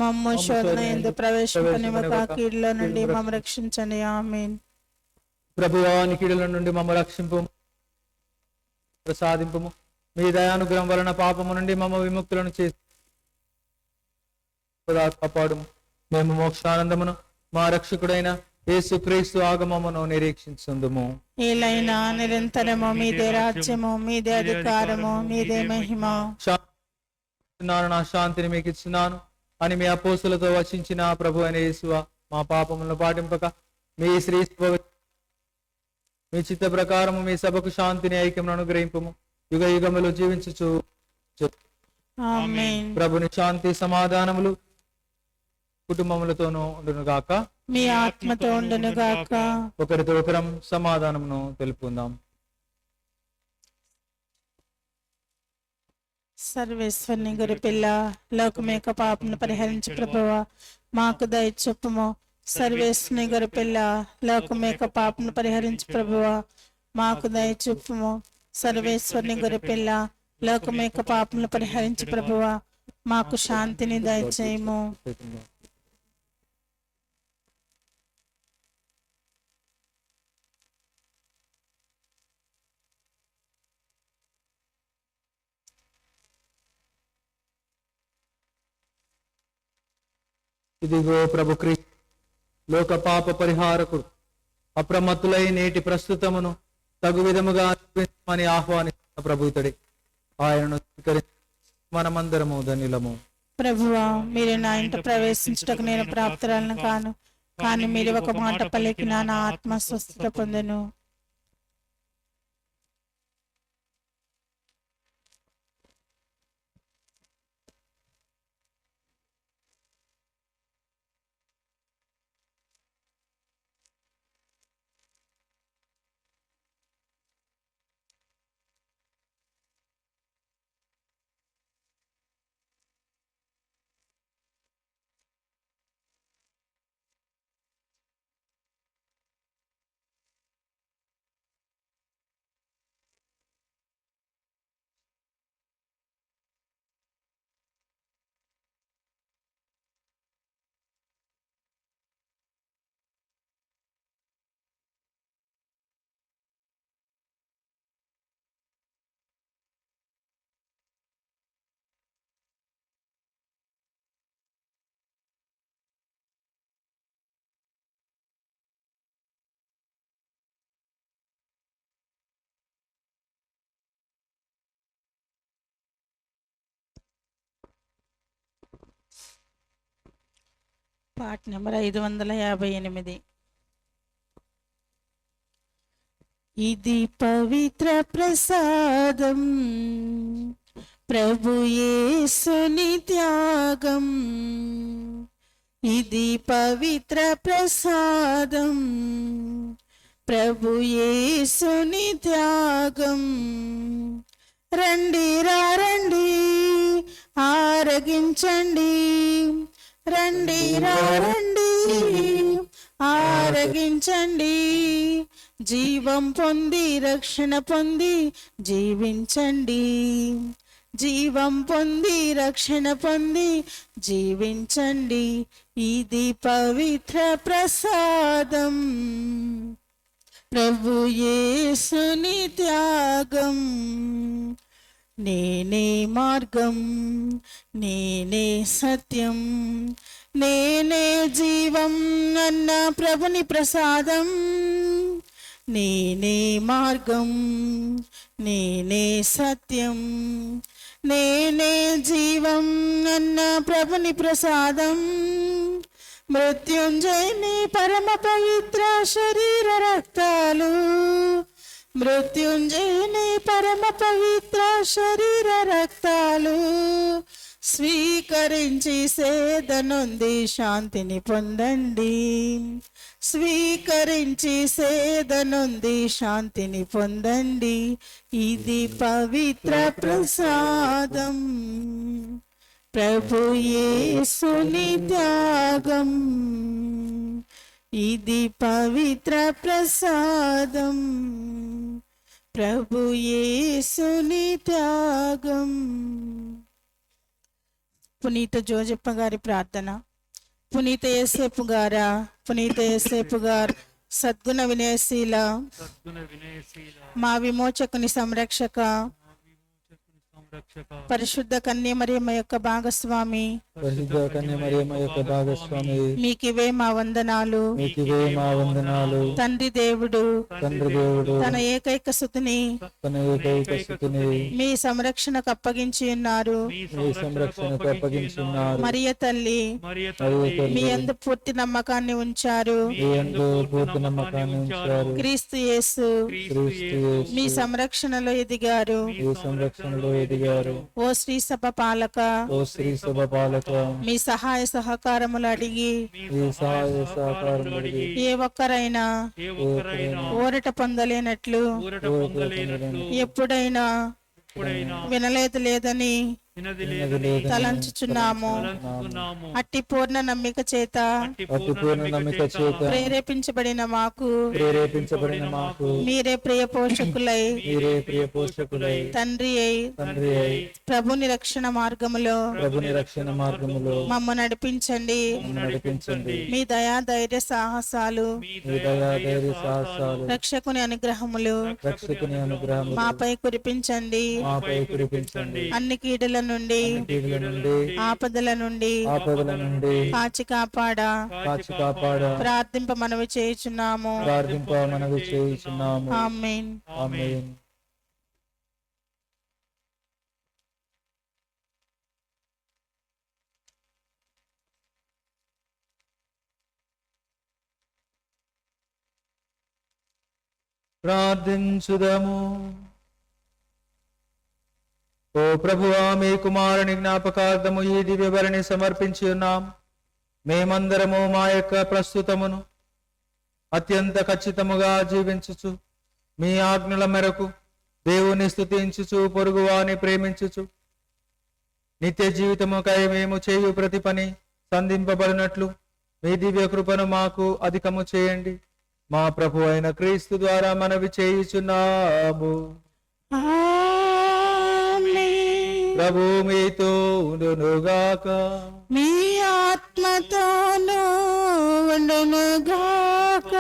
[SPEAKER 2] మమ్ము శోధన యందు ప్రవేశింపనివ్వక కీడులో నుండి మమ్ము రక్షించండి. ఆమేన్.
[SPEAKER 5] ప్రభువా, నీ కీడుల నుండి మమ్మ రక్షింపు ప్రసాదింపుము. మీ దయానుగ్రహం వలన పాపము నుండి మమ్మ విముక్తులను చేసి కాపాడుము. మేము మోక్షానందమును మా రక్షకుడైన యేసుక్రీస్తు ఆగమమును నిరీక్షించుందుము.
[SPEAKER 2] ఏలైనా నిరంతరము మీదే రాజ్యము, మీదే అధికారము, మీదే మహిమ.
[SPEAKER 5] నా శాంతిని మీకు ఇస్తున్నాను అని మీ అపోస్తులతో వచించిన ప్రభు అయిన యేసువ, మా పాపములను పాటింపక మీ శ్రీ మీ చిత్త ప్రకారము మీ సభకు శాంతిని ఐక్యమును అనుగ్రహింపము. యుగ యుగములు జీవించుచు
[SPEAKER 2] ఆమేన్.
[SPEAKER 5] ప్రభుని శాంతి సమాధానములు కుటుంబములతోనూ ఉండునుగాక,
[SPEAKER 2] మీ ఆత్మతో ఉండునుగాక.
[SPEAKER 5] ఒకరితో ఒకరం సమాధానమును తెలుపుకుందాం.
[SPEAKER 2] సర్వేశ్వరుని గొర్రెపిల్ల, లోకమేక పాపను పరిహరించి ప్రభువా మాకు దయ చూపుము. సర్వేశ్వరుని గొర్రెపిల్ల, లోకమేక పాపను పరిహరించి ప్రభువా మాకు దయ చూపుము. సర్వేశ్వరుని గొర్రెపిల్ల, లోకమేక పాపను పరిహరించి ప్రభువా మాకు శాంతిని దయచేయము.
[SPEAKER 5] ఇదిగో ప్రభు క్రీస్తు లోక పాప పరిహారకుడు. అప్రమత్తులై నేటి ప్రస్తుతమును తగు విధముగా అనుభవించమని ఆహ్వానిస్తున్న ప్రభు ఇతడే. ఆయనను స్వీకరించి మనమందరము ధన్యులము.
[SPEAKER 2] ప్రభువా, మీరు నా ఇంట ప్రవేశించుటకు నేను ప్రాప్తురాలను కాను, కానీ మీరు ఒక మాట పలికిన నా ఆత్మ స్వస్థత పొందెను. పాట నెంబర్ 558. ఇది పవిత్ర ప్రసాదం, ప్రభు యేసుని త్యాగం. ఇది పవిత్ర ప్రసాదం, ప్రభు యేసుని త్యాగం. రండి రండి ఆరగించండి, రండి రండి ఆరగించండి. జీవం పొంది రక్షణ పొంది జీవించండి, జీవం పొంది రక్షణ పొంది జీవించండి. ఇది పవిత్ర ప్రసాదం, ప్రభు యేసుని త్యాగం. నేనే మార్గం, నేనే సత్యం, నేనే జీవం అన్న ప్రభుని ప్రసాదం. నేనే మార్గం, నేనే సత్యం, నేనే జీవం అన్న ప్రభుని ప్రసాదం. మృత్యుంజయని పరమ పవిత్ర శరీర రక్తాలు, మృత్యుంజయని పరమ పవిత్ర శరీర రక్తాలు స్వీకరించి సేదనుంది శాంతిని పొందండి. స్వీకరించి సేదనుంది శాంతిని పొందండి. ఇది పవిత్ర ప్రసాదం, ప్రభు యేసుని త్యాగం. ఇది పవిత్ర ప్రసాదం, ప్రభు యేసుని త్యాగం. పునీత జోజప్ప గారి ప్రార్థన. పునీత యేసేపు గారా, పునీత యేసేపు గారు సద్గుణ వినయశీల, మా విమోచకుని సంరక్షక, పరిశుద్ధ కన్య మరియమ్మ యొక్క భాగస్వామి,
[SPEAKER 1] పరిశుద్ధ కన్య మరియమ్మ యొక్క భాగస్వామి,
[SPEAKER 2] మీకివే మా వందనాలు.
[SPEAKER 1] మీకివే మా వందనాలు.
[SPEAKER 2] తండ్రి దేవుడు
[SPEAKER 1] తండ్రి దేవుడు
[SPEAKER 2] తన ఏకైక సుతుని
[SPEAKER 1] తన ఏకైక స్థితిని
[SPEAKER 2] మీ సంరక్షణకు అప్పగించి ఉన్నారు.
[SPEAKER 1] మీ సంరక్షణకు అప్పగించున్నారు.
[SPEAKER 2] మరియ తల్లి
[SPEAKER 1] మరియు
[SPEAKER 2] మీ
[SPEAKER 1] తల్లి
[SPEAKER 2] యందు పూర్తి నమ్మకాన్ని ఉంచారు.
[SPEAKER 1] మీ యందు పూర్తి నమ్మకాన్ని ఉంచారు.
[SPEAKER 2] క్రీస్తు యేసు
[SPEAKER 1] క్రీస్తు యేసు
[SPEAKER 2] మీ సంరక్షణలో ఎదిగారు.
[SPEAKER 1] ఈ సంరక్షణలో ఎదిగారు.
[SPEAKER 2] ఓ శ్రీ సభ పాలక,
[SPEAKER 1] ఓ శ్రీ సభ పాలక,
[SPEAKER 2] మీ సహాయ సహకారములు అడిగి
[SPEAKER 1] ఈ సహాయ సహకారం అడిగి
[SPEAKER 2] ఏ ఒక్కరైనా
[SPEAKER 1] ఎవరైనా
[SPEAKER 2] ఊరట పొందలేనట్లు ఎప్పుడైనా వినలేదు లేదని తలంచుచున్నాము. అట్టి పూర్ణ నమ్మిక చేత
[SPEAKER 1] అతి పూర్ణ నమ్మిక చేత
[SPEAKER 2] ప్రేరేపించబడిన మాకు మీరే ప్రియ పోషకులై
[SPEAKER 1] మీరే ప్రియ పోషకులై
[SPEAKER 2] తండ్రి అయి
[SPEAKER 1] తండ్రి అయి
[SPEAKER 2] ప్రభుని రక్షణ మార్గములో
[SPEAKER 1] ప్రభుని రక్షణ మార్గములో
[SPEAKER 2] మమ్మ నడిపించండి.
[SPEAKER 1] నడిపించండి.
[SPEAKER 2] మీ దయా ధైర్య సాహసాలు
[SPEAKER 1] మీ దయా ధైర్య సాహసాలు
[SPEAKER 2] రక్షకుని అనుగ్రహములు
[SPEAKER 1] రక్షకుని అనుగ్రహం
[SPEAKER 2] మాపై కురిపించండి.
[SPEAKER 1] మాపై కురిపించండి.
[SPEAKER 2] అన్ని కీడుల నుండి
[SPEAKER 1] కీడుల నుండి
[SPEAKER 2] ఆపదల నుండి
[SPEAKER 1] ఆపదల నుండి
[SPEAKER 2] కాచి కాపాడా
[SPEAKER 1] కాచి కాపాడ
[SPEAKER 2] ప్రార్థింప మనవి చేయుచున్నాము.
[SPEAKER 1] ప్రార్థింప మనవి చేయుచున్నాము.
[SPEAKER 2] ఆమేన్.
[SPEAKER 1] ఆమేన్. ప్రార్థించుదము. ఓ ప్రభువా, మీ కుమారుని జ్ఞాపకార్థము ఈ దివ్యబలిని సమర్పించి ఉన్నాం. మేమందరము మా యొక్క ప్రస్తుతమును అత్యంత ఖచ్చితముగా జీవించుచు మీ ఆజ్ఞల మేరకు దేవుని స్తుతించుచు పొరుగువాని ప్రేమించుచు నిత్య జీవితముకై మేము చేయు ప్రతి పని సంధింపబడినట్లు మీ దివ్య కృపను మాకు అధికము చేయండి. మా ప్రభు అయిన క్రీస్తు ద్వారా మనవి చేయుచున్నాము.
[SPEAKER 2] ఆమేన్.
[SPEAKER 1] ప్రభు మీతో ఉండునుగాక.
[SPEAKER 2] మీ ఆత్మతోనూ ఉండునుగాక.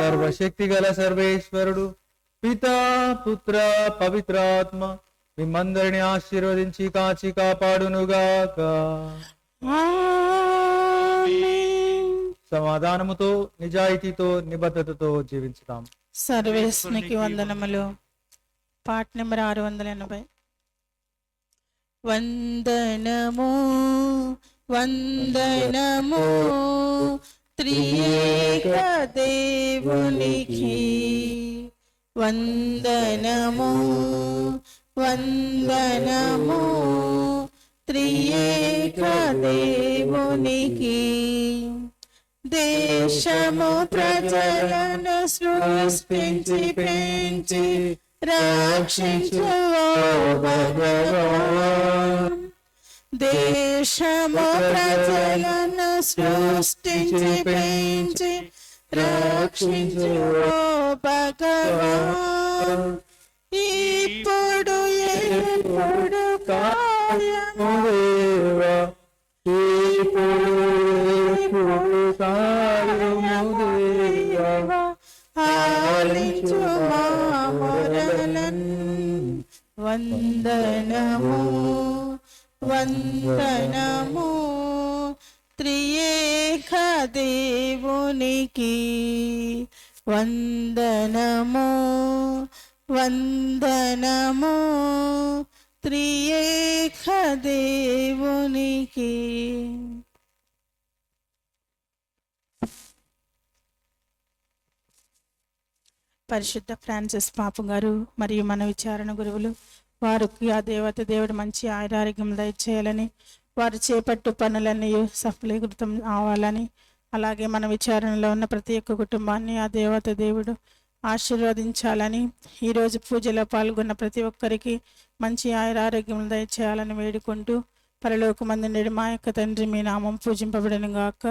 [SPEAKER 1] సర్వశక్తి గల సర్వేశ్వరుడు పితా పుత్ర పవిత్రాత్మ మిమ్మందరిని ఆశీర్వదించి కాచి కాపాడునుగాక.
[SPEAKER 2] ఆమేన్.
[SPEAKER 1] సమాధానముతో నిజాయితీతో నిబద్ధతతో జీవించుతాం.
[SPEAKER 2] సర్వేశ్వరునికి వందనములు. పాట నెంబర్ 680. వందనము వందనము త్రియేక దేవునికి, వందనము వందనము త్రియేక దేవునికి. దేశము ప్రజలను సృష్టించి పెంచి రక్షించు ఓ భగవాన్. దేశము ప్రజలను సృష్టించి పెంచి రక్షించు ఓ భగవాన్. ఇప్పుడు ఎప్పుడు కార్యము
[SPEAKER 1] దేవా, ఇప్పుడు కార్యము దేవా,
[SPEAKER 2] ఆలించు మా మొరలన్. వందనము వందనము త్రియేక దేవునికి, వందనము వందనము త్రియేక దేవునికి. పరిశుద్ధ ఫ్రాన్సిస్ పాప గారు మరియు మన విచారణ గురువులు వారికి ఆ దేవుడు మంచి ఆరోగ్యం దయచేయాలని, వారు చేపట్టు పనులన్నీ సఫలీకృతం అవ్వాలని, అలాగే మన విచారణలో ఉన్న ప్రతి ఒక్క కుటుంబాన్ని ఆ దేవుడు ఆశీర్వదించాలని, ఈరోజు పూజలో పాల్గొన్న ప్రతి ఒక్కరికి మంచి ఆరోగ్యం దయచేయాలని వేడుకుంటూ, పరలోకమందుండెడు మా యొక్క తండ్రి, మీ నామం పూజింపబడను గాక,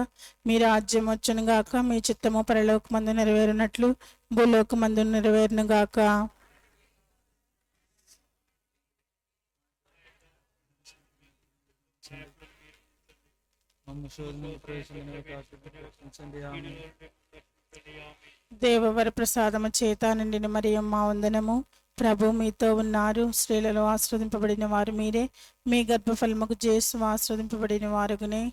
[SPEAKER 2] మీ రాజ్యం వచ్చును గాక, మీ చిత్తము పరలోకమందు నెరవేరునట్లు భూలోకమందు నెరవేరును గాక. దేవవర ప్రసాదము చేత నిండిన మరియమ్మ వందనము. ప్రభు మీతో ఉన్నారు, స్త్రీలలో ఆస్వాదింపబడిన వారు మీరే, మీ గర్భఫలముకు జేసు ఆస్వాదింపబడిన వారుగునే.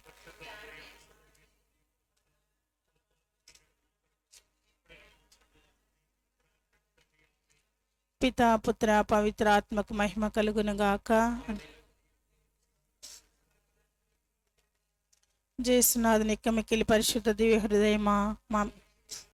[SPEAKER 2] పితా పుత్ర పవిత్రాత్మకు మహిమ కలుగునుగాక. జేసునాథుని మిక్కిలి పరిశుద్ధ దివ్య హృదయమా, మా